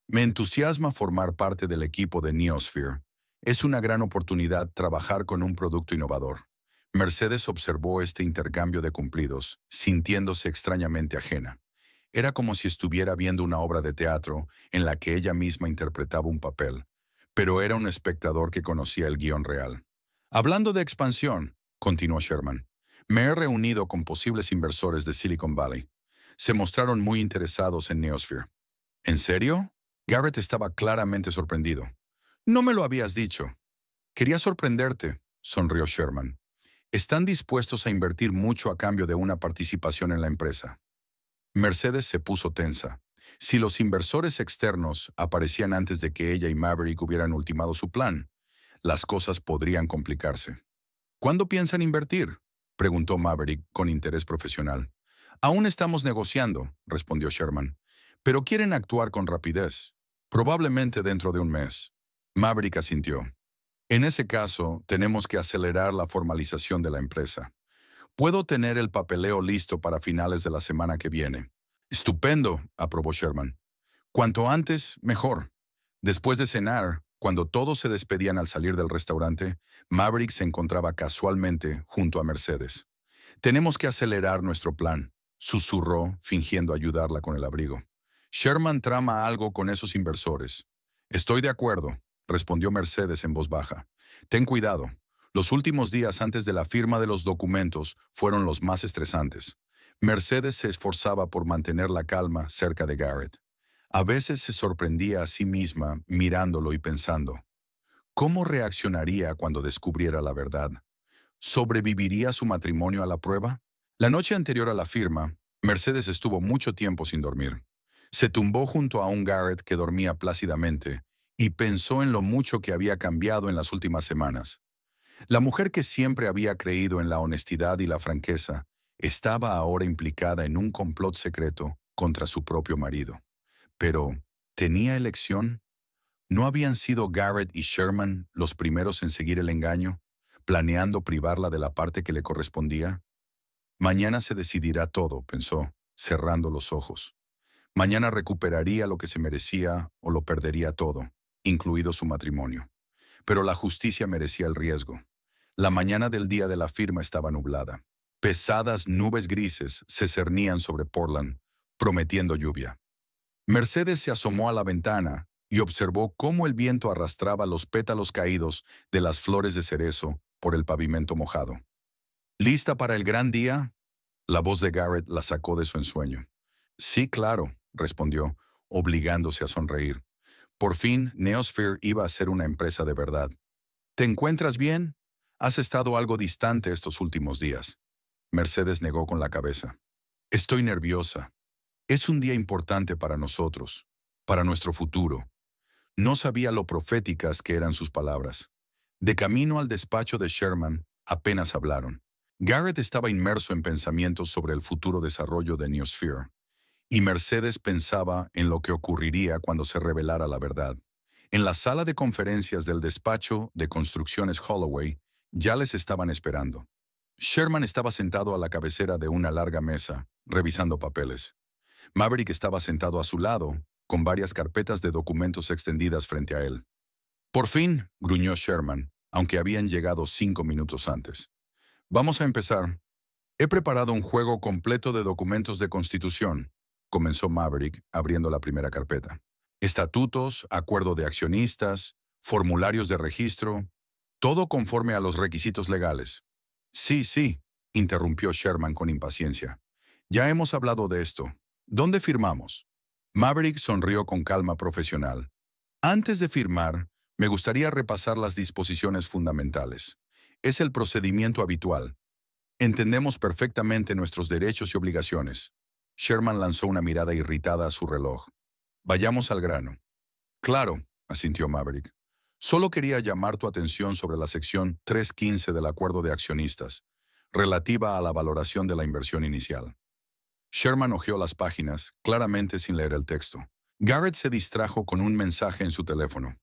Me entusiasma formar parte del equipo de Neosphere. Es una gran oportunidad trabajar con un producto innovador. Mercedes observó este intercambio de cumplidos, sintiéndose extrañamente ajena. Era como si estuviera viendo una obra de teatro en la que ella misma interpretaba un papel, pero era un espectador que conocía el guión real. Hablando de expansión, continuó Sherman, me he reunido con posibles inversores de Silicon Valley. Se mostraron muy interesados en Neosphere. ¿En serio? Garrett estaba claramente sorprendido. No me lo habías dicho. Quería sorprenderte, sonrió Sherman. Están dispuestos a invertir mucho a cambio de una participación en la empresa. Mercedes se puso tensa. Si los inversores externos aparecían antes de que ella y Maverick hubieran ultimado su plan, las cosas podrían complicarse. ¿Cuándo piensan invertir?, preguntó Maverick con interés profesional. Aún estamos negociando, respondió Sherman, pero quieren actuar con rapidez. Probablemente dentro de un mes. Maverick asintió. En ese caso, tenemos que acelerar la formalización de la empresa. Puedo tener el papeleo listo para finales de la semana que viene. Estupendo, aprobó Sherman. Cuanto antes, mejor. Después de cenar, cuando todos se despedían al salir del restaurante, Maverick se encontraba casualmente junto a Mercedes. Tenemos que acelerar nuestro plan, susurró, fingiendo ayudarla con el abrigo. Sherman trama algo con esos inversores. Estoy de acuerdo, respondió Mercedes en voz baja. Ten cuidado. Los últimos días antes de la firma de los documentos fueron los más estresantes. Mercedes se esforzaba por mantener la calma cerca de Garrett. A veces se sorprendía a sí misma mirándolo y pensando, ¿cómo reaccionaría cuando descubriera la verdad? ¿Sobreviviría su matrimonio a la prueba? La noche anterior a la firma, Mercedes estuvo mucho tiempo sin dormir. Se tumbó junto a un Garrett que dormía plácidamente y pensó en lo mucho que había cambiado en las últimas semanas. La mujer que siempre había creído en la honestidad y la franqueza estaba ahora implicada en un complot secreto contra su propio marido. Pero, ¿tenía elección? ¿No habían sido Garrett y Sherman los primeros en seguir el engaño, planeando privarla de la parte que le correspondía? Mañana se decidirá todo, pensó, cerrando los ojos. Mañana recuperaría lo que se merecía o lo perdería todo, incluido su matrimonio. Pero la justicia merecía el riesgo. La mañana del día de la firma estaba nublada. Pesadas nubes grises se cernían sobre Portland, prometiendo lluvia. Mercedes se asomó a la ventana y observó cómo el viento arrastraba los pétalos caídos de las flores de cerezo por el pavimento mojado. ¿Lista para el gran día?, la voz de Garrett la sacó de su ensueño. Sí, claro, respondió, obligándose a sonreír. Por fin, Neosphere iba a ser una empresa de verdad. ¿Te encuentras bien? Has estado algo distante estos últimos días. Mercedes negó con la cabeza. Estoy nerviosa. Es un día importante para nosotros, para nuestro futuro. No sabía lo proféticas que eran sus palabras. De camino al despacho de Sherman, apenas hablaron. Garrett estaba inmerso en pensamientos sobre el futuro desarrollo de Neosphere, y Mercedes pensaba en lo que ocurriría cuando se revelara la verdad. En la sala de conferencias del despacho de Construcciones Holloway, ya les estaban esperando. Sherman estaba sentado a la cabecera de una larga mesa, revisando papeles. Maverick estaba sentado a su lado, con varias carpetas de documentos extendidas frente a él. Por fin, gruñó Sherman, aunque habían llegado 5 minutos antes. Vamos a empezar. He preparado un juego completo de documentos de constitución, comenzó Maverick, abriendo la primera carpeta. Estatutos, acuerdo de accionistas, formularios de registro, todo conforme a los requisitos legales. Sí, sí, interrumpió Sherman con impaciencia. Ya hemos hablado de esto. ¿Dónde firmamos? Maverick sonrió con calma profesional. Antes de firmar, me gustaría repasar las disposiciones fundamentales. Es el procedimiento habitual. Entendemos perfectamente nuestros derechos y obligaciones. Sherman lanzó una mirada irritada a su reloj. Vayamos al grano. Claro, asintió Maverick. Solo quería llamar tu atención sobre la sección 315 del acuerdo de accionistas, relativa a la valoración de la inversión inicial. Sherman hojeó las páginas, claramente sin leer el texto. Garrett se distrajo con un mensaje en su teléfono.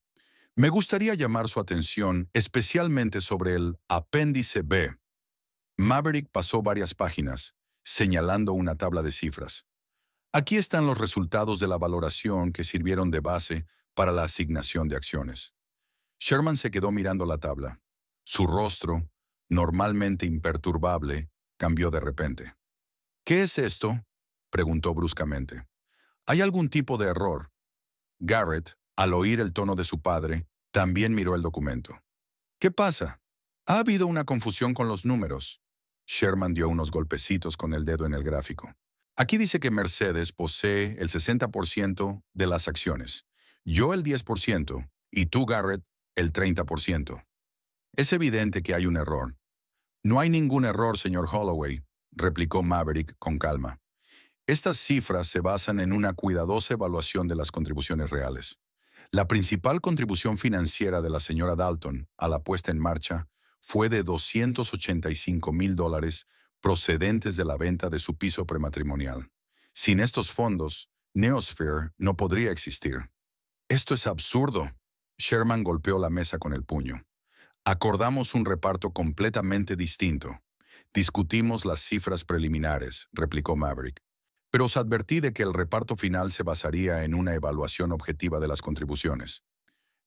Me gustaría llamar su atención especialmente sobre el apéndice B. Maverick pasó varias páginas, señalando una tabla de cifras. Aquí están los resultados de la valoración que sirvieron de base para la asignación de acciones. Sherman se quedó mirando la tabla. Su rostro, normalmente imperturbable, cambió de repente. ¿Qué es esto?, preguntó bruscamente. ¿Hay algún tipo de error? Garrett, al oír el tono de su padre, también miró el documento. ¿Qué pasa? Ha habido una confusión con los números. Sherman dio unos golpecitos con el dedo en el gráfico. Aquí dice que Mercedes posee el 60% de las acciones, yo el 10% y tú, Garrett, el 30%. Es evidente que hay un error. No hay ningún error, señor Holloway, replicó Maverick con calma. Estas cifras se basan en una cuidadosa evaluación de las contribuciones reales. La principal contribución financiera de la señora Dalton a la puesta en marcha fue de $285,000 procedentes de la venta de su piso prematrimonial. Sin estos fondos, Neosphere no podría existir. Esto es absurdo. Sherman golpeó la mesa con el puño. Acordamos un reparto completamente distinto. Discutimos las cifras preliminares, replicó Maverick. Pero os advertí de que el reparto final se basaría en una evaluación objetiva de las contribuciones.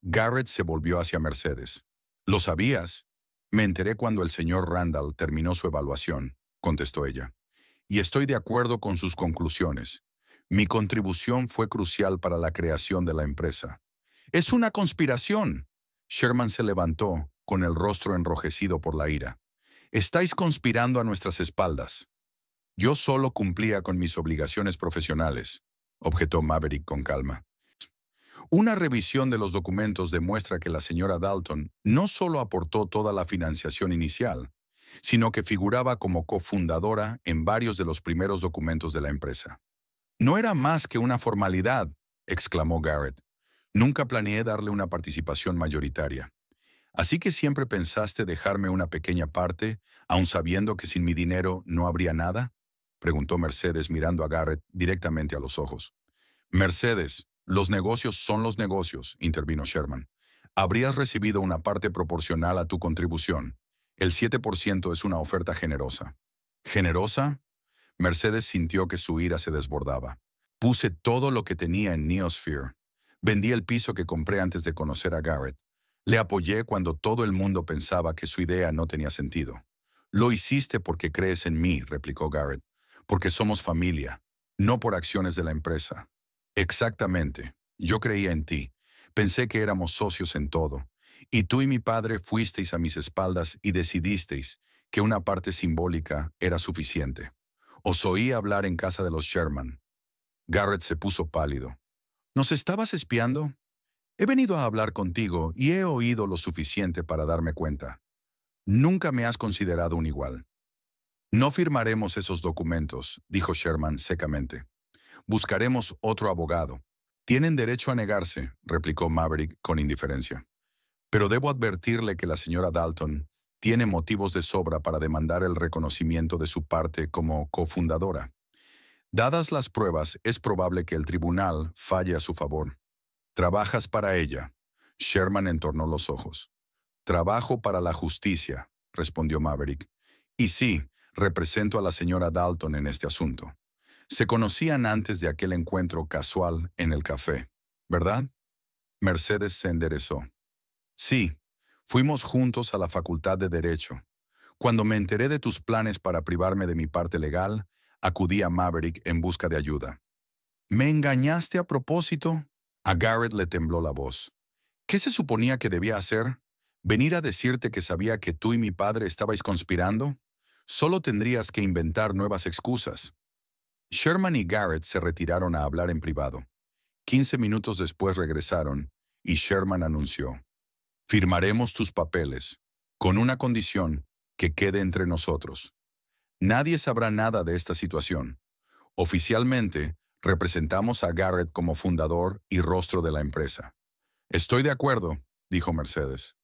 Garrett se volvió hacia Mercedes. ¿Lo sabías? Me enteré cuando el señor Randall terminó su evaluación, contestó ella. Y estoy de acuerdo con sus conclusiones. Mi contribución fue crucial para la creación de la empresa. ¡Es una conspiración! Sherman se levantó, con el rostro enrojecido por la ira. Estáis conspirando a nuestras espaldas. Yo solo cumplía con mis obligaciones profesionales, objetó Maverick con calma. Una revisión de los documentos demuestra que la señora Dalton no solo aportó toda la financiación inicial, sino que figuraba como cofundadora en varios de los primeros documentos de la empresa. No era más que una formalidad, exclamó Garrett. Nunca planeé darle una participación mayoritaria. ¿Así que siempre pensaste dejarme una pequeña parte, aun sabiendo que sin mi dinero no habría nada?, preguntó Mercedes mirando a Garrett directamente a los ojos. Mercedes, los negocios son los negocios, intervino Sherman. Habrías recibido una parte proporcional a tu contribución. El 7% es una oferta generosa. ¿Generosa? Mercedes sintió que su ira se desbordaba. Puse todo lo que tenía en Neosphere. Vendí el piso que compré antes de conocer a Garrett. Le apoyé cuando todo el mundo pensaba que su idea no tenía sentido. Lo hiciste porque crees en mí, replicó Garrett. Porque somos familia, no por acciones de la empresa. Exactamente. Yo creía en ti. Pensé que éramos socios en todo. Y tú y mi padre fuisteis a mis espaldas y decidisteis que una parte simbólica era suficiente. Os oí hablar en casa de los Sherman. Garrett se puso pálido. ¿Nos estabas espiando? He venido a hablar contigo y he oído lo suficiente para darme cuenta. Nunca me has considerado un igual. No firmaremos esos documentos, dijo Sherman secamente. Buscaremos otro abogado. Tienen derecho a negarse, replicó Maverick con indiferencia. Pero debo advertirle que la señora Dalton tiene motivos de sobra para demandar el reconocimiento de su parte como cofundadora. Dadas las pruebas, es probable que el tribunal falle a su favor. ¿Trabajas para ella? Sherman entornó los ojos. Trabajo para la justicia, respondió Maverick. Y sí, represento a la señora Dalton en este asunto. Se conocían antes de aquel encuentro casual en el café, ¿verdad? Mercedes se enderezó. Sí, fuimos juntos a la Facultad de Derecho. Cuando me enteré de tus planes para privarme de mi parte legal, acudí a Maverick en busca de ayuda. ¿Me engañaste a propósito? A Garrett le tembló la voz. ¿Qué se suponía que debía hacer? ¿Venir a decirte que sabía que tú y mi padre estabais conspirando? Solo tendrías que inventar nuevas excusas. Sherman y Garrett se retiraron a hablar en privado. 15 minutos después regresaron y Sherman anunció: firmaremos tus papeles, con una condición: que quede entre nosotros. Nadie sabrá nada de esta situación. Oficialmente, representamos a Garrett como fundador y rostro de la empresa. Estoy de acuerdo, dijo Mercedes.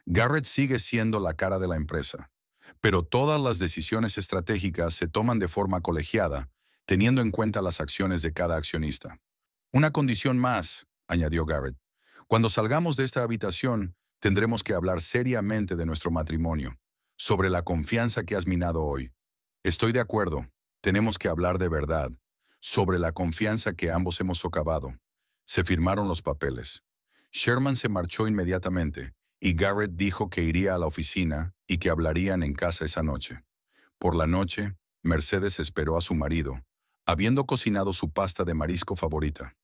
Garrett sigue siendo la cara de la empresa, pero todas las decisiones estratégicas se toman de forma colegiada, teniendo en cuenta las acciones de cada accionista. Una condición más, añadió Garrett. Cuando salgamos de esta habitación, tendremos que hablar seriamente de nuestro matrimonio, sobre la confianza que has minado hoy. Estoy de acuerdo, tenemos que hablar de verdad, sobre la confianza que ambos hemos socavado. Se firmaron los papeles. Sherman se marchó inmediatamente, y Garrett dijo que iría a la oficina y que hablarían en casa esa noche. Por la noche, Mercedes esperó a su marido, habiendo cocinado su pasta de marisco favorita.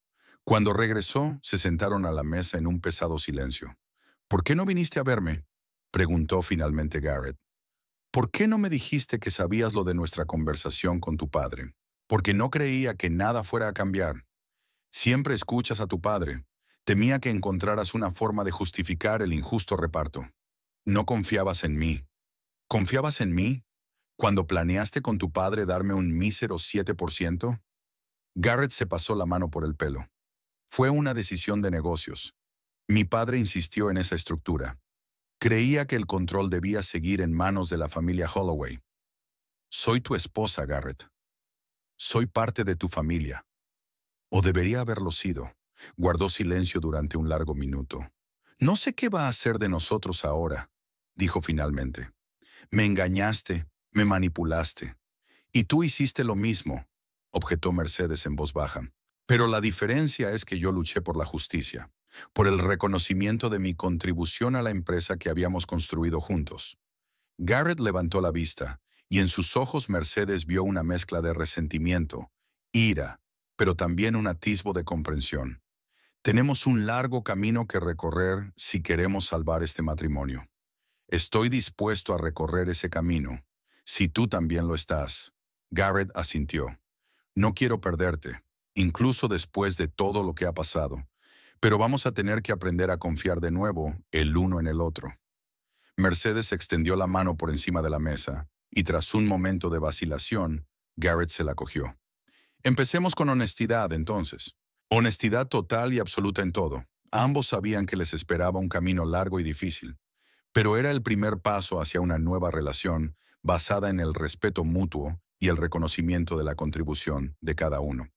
Cuando regresó, se sentaron a la mesa en un pesado silencio. ¿Por qué no viniste a verme?, preguntó finalmente Garrett. ¿Por qué no me dijiste que sabías lo de nuestra conversación con tu padre? Porque no creía que nada fuera a cambiar. Siempre escuchas a tu padre. Temía que encontraras una forma de justificar el injusto reparto. No confiabas en mí. ¿Confiabas en mí cuando planeaste con tu padre darme un mísero 7%? Garrett se pasó la mano por el pelo. Fue una decisión de negocios. Mi padre insistió en esa estructura. Creía que el control debía seguir en manos de la familia Holloway. Soy tu esposa, Garrett. Soy parte de tu familia. O debería haberlo sido. Guardó silencio durante un largo minuto. No sé qué va a hacer de nosotros ahora, dijo finalmente. Me engañaste, me manipulaste. Y tú hiciste lo mismo, objetó Mercedes en voz baja. Pero la diferencia es que yo luché por la justicia, por el reconocimiento de mi contribución a la empresa que habíamos construido juntos. Garrett levantó la vista, y en sus ojos Mercedes vio una mezcla de resentimiento, ira, pero también un atisbo de comprensión. Tenemos un largo camino que recorrer si queremos salvar este matrimonio. Estoy dispuesto a recorrer ese camino, si tú también lo estás. Garrett asintió. No quiero perderte, incluso después de todo lo que ha pasado, pero vamos a tener que aprender a confiar de nuevo el uno en el otro. Mercedes extendió la mano por encima de la mesa, y tras un momento de vacilación, Garrett se la cogió. Empecemos con honestidad, entonces. Honestidad total y absoluta en todo. Ambos sabían que les esperaba un camino largo y difícil, pero era el primer paso hacia una nueva relación basada en el respeto mutuo y el reconocimiento de la contribución de cada uno.